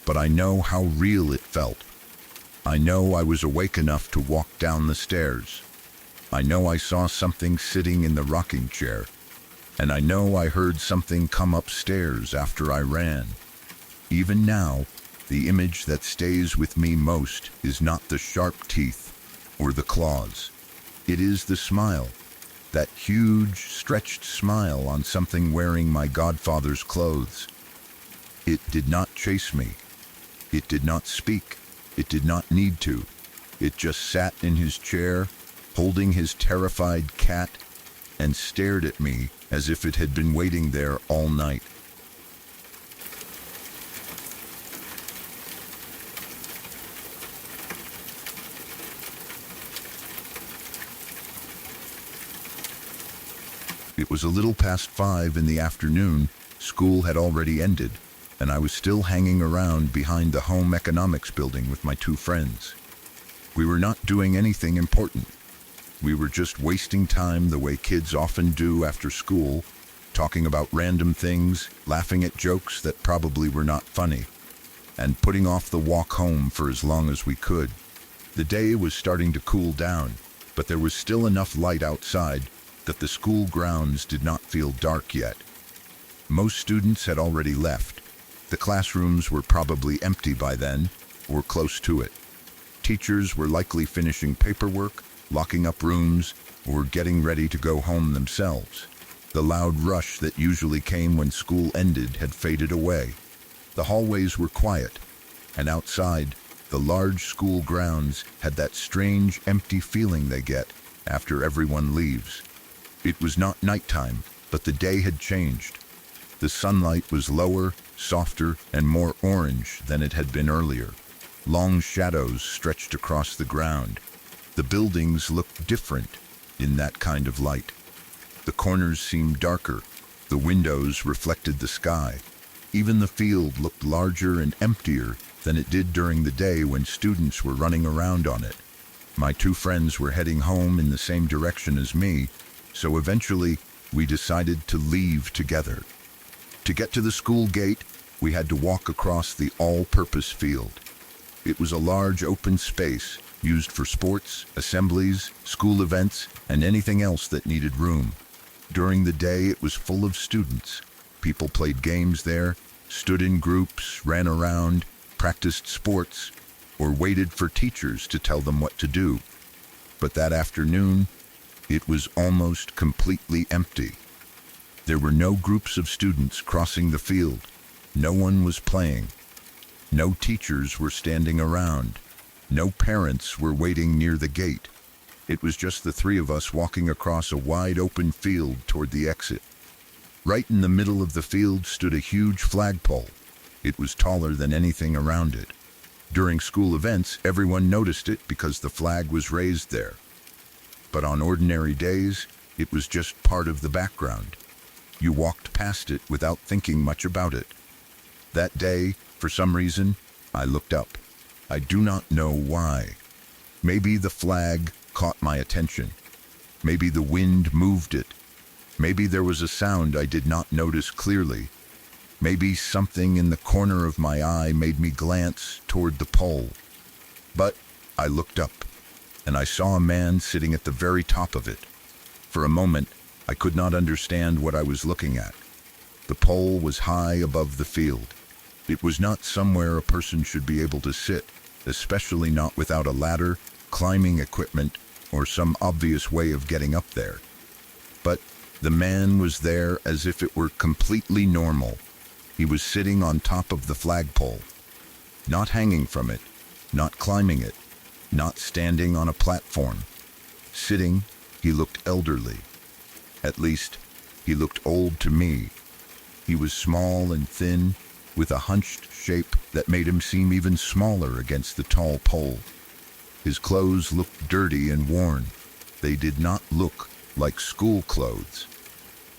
A: but I know how real it felt. I know I was awake enough to walk down the stairs. I know I saw something sitting in the rocking chair, and I know I heard something come upstairs after I ran. Even now, the image that stays with me most is not the sharp teeth or the claws. It is the smile, that huge, stretched smile on something wearing my godfather's clothes. It did not chase me. It did not speak. It did not need to. It just sat in his chair, holding his terrified cat, and stared at me as if it had been waiting there all night. It was a little past 5 in the afternoon. School had already ended, and I was still hanging around behind the home economics building with my 2 friends. We were not doing anything important. We were just wasting time the way kids often do after school, talking about random things, laughing at jokes that probably were not funny, and putting off the walk home for as long as we could. The day was starting to cool down, but there was still enough light outside that the school grounds did not feel dark yet. Most students had already left. The classrooms were probably empty by then, or close to it. Teachers were likely finishing paperwork, locking up rooms, or getting ready to go home themselves. The loud rush that usually came when school ended had faded away. The hallways were quiet. And outside, the large school grounds had that strange, empty feeling they get after everyone leaves. It was not nighttime, but the day had changed. The sunlight was lower, softer, and more orange than it had been earlier. Long shadows stretched across the ground. The buildings looked different in that kind of light. The corners seemed darker. The windows reflected the sky. Even the field looked larger and emptier than it did during the day when students were running around on it. My two friends were heading home in the same direction as me, so eventually we decided to leave together. To get to the school gate, we had to walk across the all-purpose field. It was a large open space used for sports, assemblies, school events, and anything else that needed room. During the day, it was full of students. People played games there, stood in groups, ran around, practiced sports, or waited for teachers to tell them what to do. But that afternoon, it was almost completely empty. There were no groups of students crossing the field. No one was playing. No teachers were standing around. No parents were waiting near the gate. It was just the three of us walking across a wide open field toward the exit. Right in the middle of the field stood a huge flagpole. It was taller than anything around it. During school events, everyone noticed it because the flag was raised there. But on ordinary days, it was just part of the background. You walked past it without thinking much about it. That day, for some reason, I looked up. I do not know why. Maybe the flag caught my attention. Maybe the wind moved it. Maybe there was a sound I did not notice clearly. Maybe something in the corner of my eye made me glance toward the pole. But I looked up, and I saw a man sitting at the very top of it. For a moment, I could not understand what I was looking at. The pole was high above the field. It was not somewhere a person should be able to sit, especially not without a ladder, climbing equipment, or some obvious way of getting up there. But the man was there as if it were completely normal. He was sitting on top of the flagpole, not hanging from it, not climbing it, not standing on a platform. Sitting, he looked elderly. At least, he looked old to me. He was small and thin, with a hunched shape that made him seem even smaller against the tall pole. His clothes looked dirty and worn. They did not look like school clothes.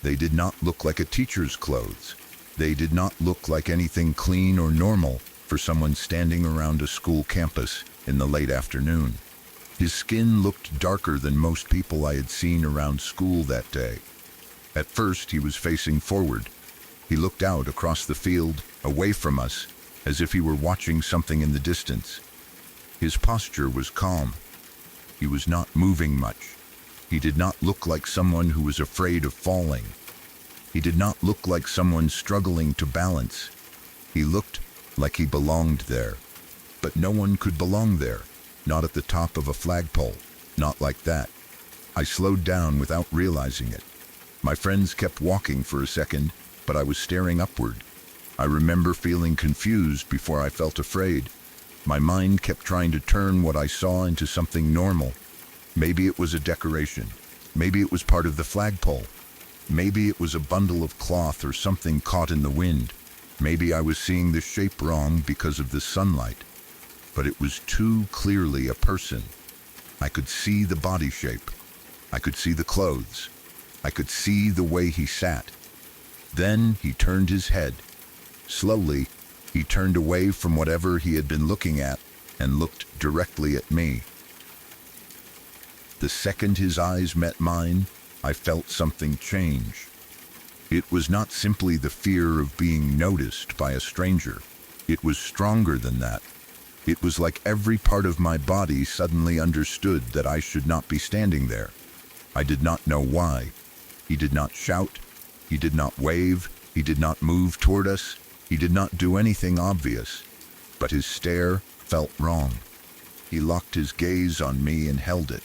A: They did not look like a teacher's clothes. They did not look like anything clean or normal for someone standing around a school campus in the late afternoon. His skin looked darker than most people I had seen around school that day. At first, he was facing forward. He looked out across the field, away from us, as if he were watching something in the distance. His posture was calm. He was not moving much. He did not look like someone who was afraid of falling. He did not look like someone struggling to balance. He looked like he belonged there. But no one could belong there, not at the top of a flagpole, not like that. I slowed down without realizing it. My friends kept walking for a second, but I was staring upward. I remember feeling confused before I felt afraid. My mind kept trying to turn what I saw into something normal. Maybe it was a decoration. Maybe it was part of the flagpole. Maybe it was a bundle of cloth or something caught in the wind. Maybe I was seeing the shape wrong because of the sunlight. But it was too clearly a person. I could see the body shape. I could see the clothes. I could see the way he sat. Then he turned his head. Slowly, he turned away from whatever he had been looking at and looked directly at me. The second his eyes met mine, I felt something change. It was not simply the fear of being noticed by a stranger. It was stronger than that. It was like every part of my body suddenly understood that I should not be standing there. I did not know why. He did not shout. He did not wave. He did not move toward us. He did not do anything obvious. But his stare felt wrong. He locked his gaze on me and held it.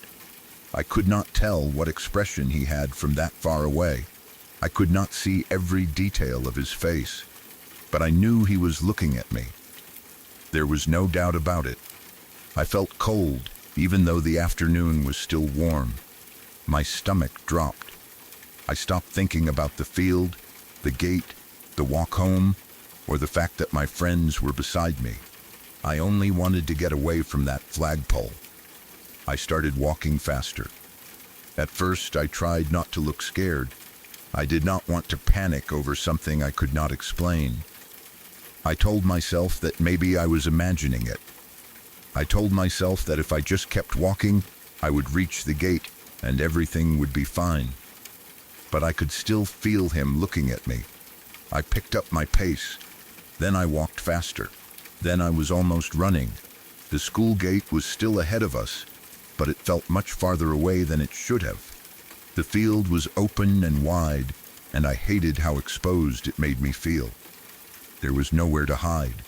A: I could not tell what expression he had from that far away. I could not see every detail of his face, but I knew he was looking at me. There was no doubt about it. I felt cold, even though the afternoon was still warm. My stomach dropped. I stopped thinking about the field, the gate, the walk home, or the fact that my friends were beside me. I only wanted to get away from that flagpole. I started walking faster. At first, I tried not to look scared. I did not want to panic over something I could not explain. I told myself that maybe I was imagining it. I told myself that if I just kept walking, I would reach the gate and everything would be fine. But I could still feel him looking at me. I picked up my pace. Then I walked faster. Then I was almost running. The school gate was still ahead of us, but it felt much farther away than it should have. The field was open and wide, and I hated how exposed it made me feel. There was nowhere to hide,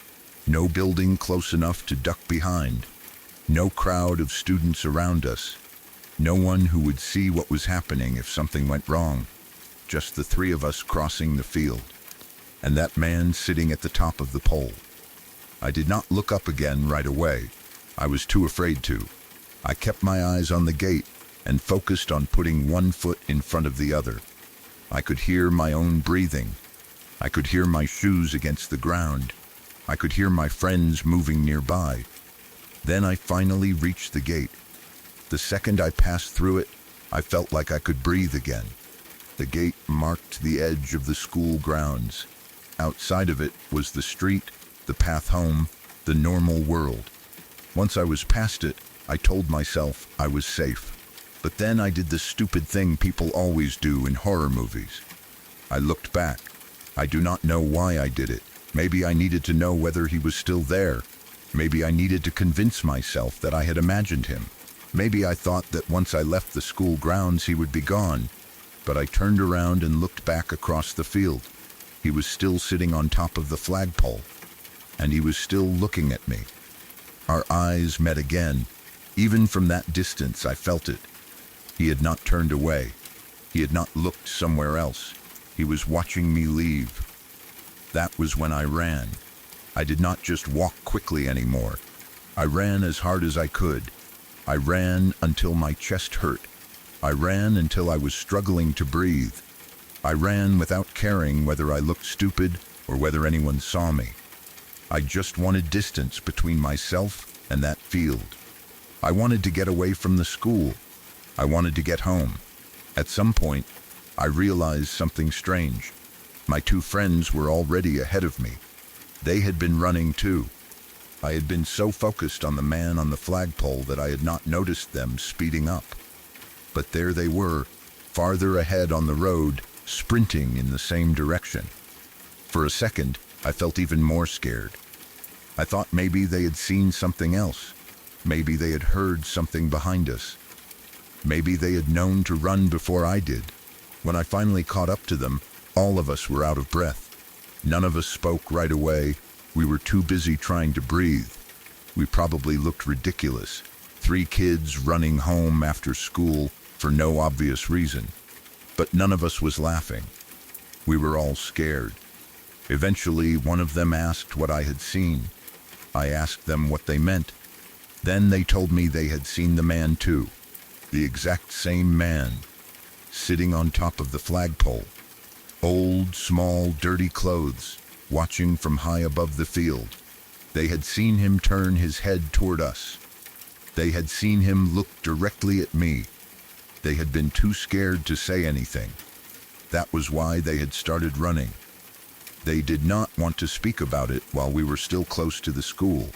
A: no building close enough to duck behind, no crowd of students around us, no one who would see what was happening if something went wrong, just the three of us crossing the field, and that man sitting at the top of the pole. I did not look up again right away. I was too afraid to. I kept my eyes on the gate and focused on putting one foot in front of the other. I could hear my own breathing. I could hear my shoes against the ground. I could hear my friends moving nearby. Then I finally reached the gate. The second I passed through it, I felt like I could breathe again. The gate marked the edge of the school grounds. Outside of it was the street, the path home, the normal world. Once I was past it, I told myself I was safe. But then I did the stupid thing people always do in horror movies. I looked back. I do not know why I did it. Maybe I needed to know whether he was still there. Maybe I needed to convince myself that I had imagined him. Maybe I thought that once I left the school grounds he would be gone. But I turned around and looked back across the field. He was still sitting on top of the flagpole, and he was still looking at me. Our eyes met again. Even from that distance, I felt it. He had not turned away. He had not looked somewhere else. He was watching me leave. That was when I ran. I did not just walk quickly anymore. I ran as hard as I could. I ran until my chest hurt. I ran until I was struggling to breathe. I ran without caring whether I looked stupid or whether anyone saw me. I just wanted distance between myself and that field. I wanted to get away from the school. I wanted to get home. At some point, I realized something strange. My two friends were already ahead of me. They had been running too. I had been so focused on the man on the flagpole that I had not noticed them speeding up. But there they were, farther ahead on the road, sprinting in the same direction. For a second, I felt even more scared. I thought maybe they had seen something else. Maybe they had heard something behind us. Maybe they had known to run before I did. When I finally caught up to them, all of us were out of breath. None of us spoke right away. We were too busy trying to breathe. We probably looked ridiculous. 3 kids running home after school for no obvious reason. But none of us was laughing. We were all scared. Eventually, one of them asked what I had seen. I asked them what they meant. Then they told me they had seen the man too. The exact same man, sitting on top of the flagpole. Old, small, dirty clothes, watching from high above the field. They had seen him turn his head toward us. They had seen him look directly at me. They had been too scared to say anything. That was why they had started running. They did not want to speak about it while we were still close to the school.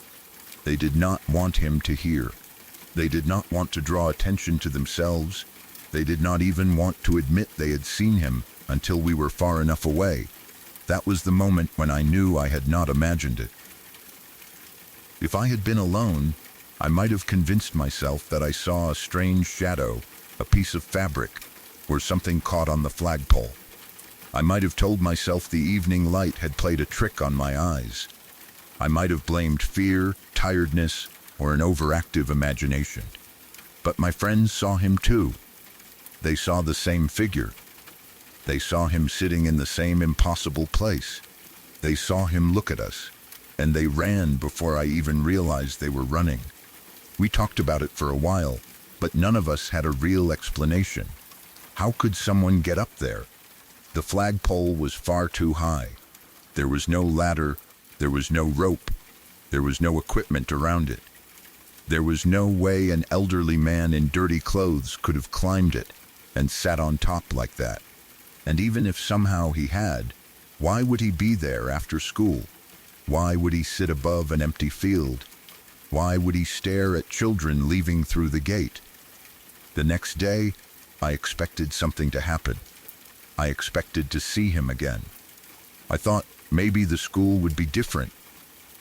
A: They did not want him to hear. They did not want to draw attention to themselves. They did not even want to admit they had seen him until we were far enough away. That was the moment when I knew I had not imagined it. If I had been alone, I might have convinced myself that I saw a strange shadow, a piece of fabric, or something caught on the flagpole. I might have told myself the evening light had played a trick on my eyes. I might have blamed fear, tiredness, or an overactive imagination. But my friends saw him too. They saw the same figure. They saw him sitting in the same impossible place. They saw him look at us. and they ran before I even realized they were running. We talked about it for a while, but none of us had a real explanation. How could someone get up there? The flagpole was far too high. There was no ladder, there was no rope, there was no equipment around it. There was no way an elderly man in dirty clothes could have climbed it and sat on top like that. And even if somehow he had, why would he be there after school? Why would he sit above an empty field? Why would he stare at children leaving through the gate? The next day, I expected something to happen. I expected to see him again. I thought maybe the school would be different.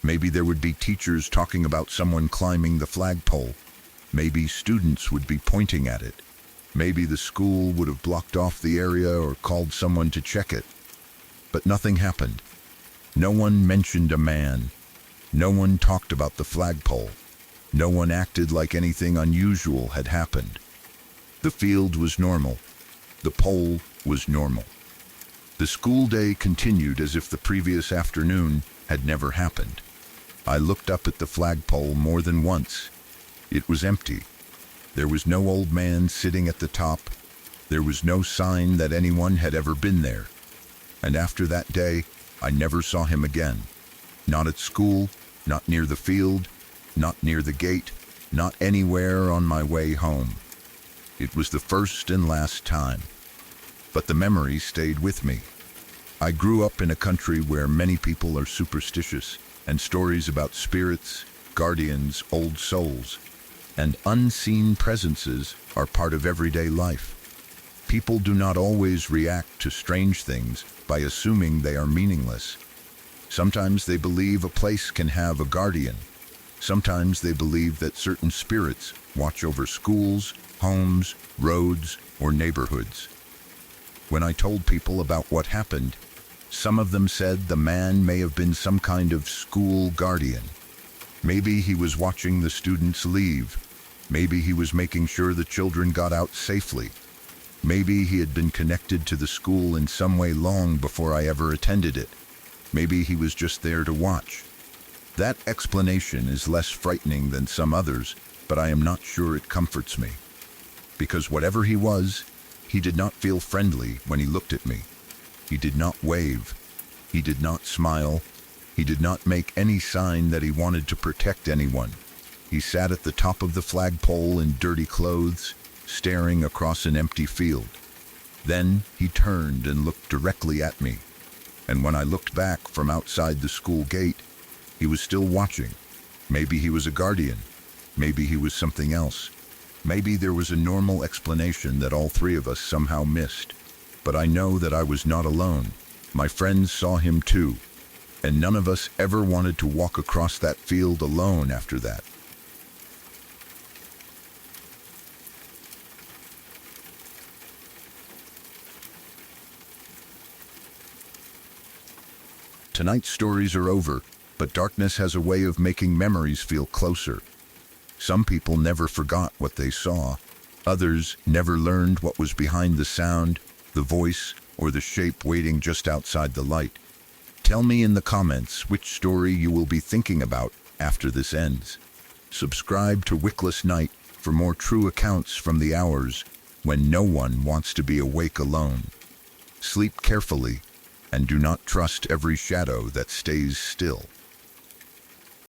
A: Maybe there would be teachers talking about someone climbing the flagpole. Maybe students would be pointing at it. Maybe the school would have blocked off the area or called someone to check it. But nothing happened. No one mentioned a man. No one talked about the flagpole. No one acted like anything unusual had happened. The field was normal. The pole was normal. The school day continued as if the previous afternoon had never happened. I looked up at the flagpole more than once. It was empty. There was no old man sitting at the top. There was no sign that anyone had ever been there. And after that day, I never saw him again. Not at school, not near the field, not near the gate, not anywhere on my way home. It was the first and last time. But the memory stayed with me. I grew up in a country where many people are superstitious, and stories about spirits, guardians, old souls, and unseen presences are part of everyday life. People do not always react to strange things by assuming they are meaningless. Sometimes they believe a place can have a guardian. Sometimes they believe that certain spirits watch over schools, homes, roads, or neighborhoods. When I told people about what happened, some of them said the man may have been some kind of school guardian. Maybe he was watching the students leave. Maybe he was making sure the children got out safely. Maybe he had been connected to the school in some way long before I ever attended it. Maybe he was just there to watch. That explanation is less frightening than some others, but I am not sure it comforts me. Because whatever he was, he did not feel friendly when he looked at me. He did not wave. He did not smile. He did not make any sign that he wanted to protect anyone. He sat at the top of the flagpole in dirty clothes, staring across an empty field. Then he turned and looked directly at me. And when I looked back from outside the school gate, he was still watching. Maybe he was a guardian. Maybe he was something else. Maybe there was a normal explanation that all three of us somehow missed. But I know that I was not alone. My friends saw him too. And none of us ever wanted to walk across that field alone after that. Tonight's stories are over, but darkness has a way of making memories feel closer. Some people never forgot what they saw. Others never learned what was behind the sound, the voice, or the shape waiting just outside the light. Tell me in the comments which story you will be thinking about after this ends. Subscribe to Wickless Night for more true accounts from the hours when no one wants to be awake alone. Sleep carefully, and do not trust every shadow that stays still.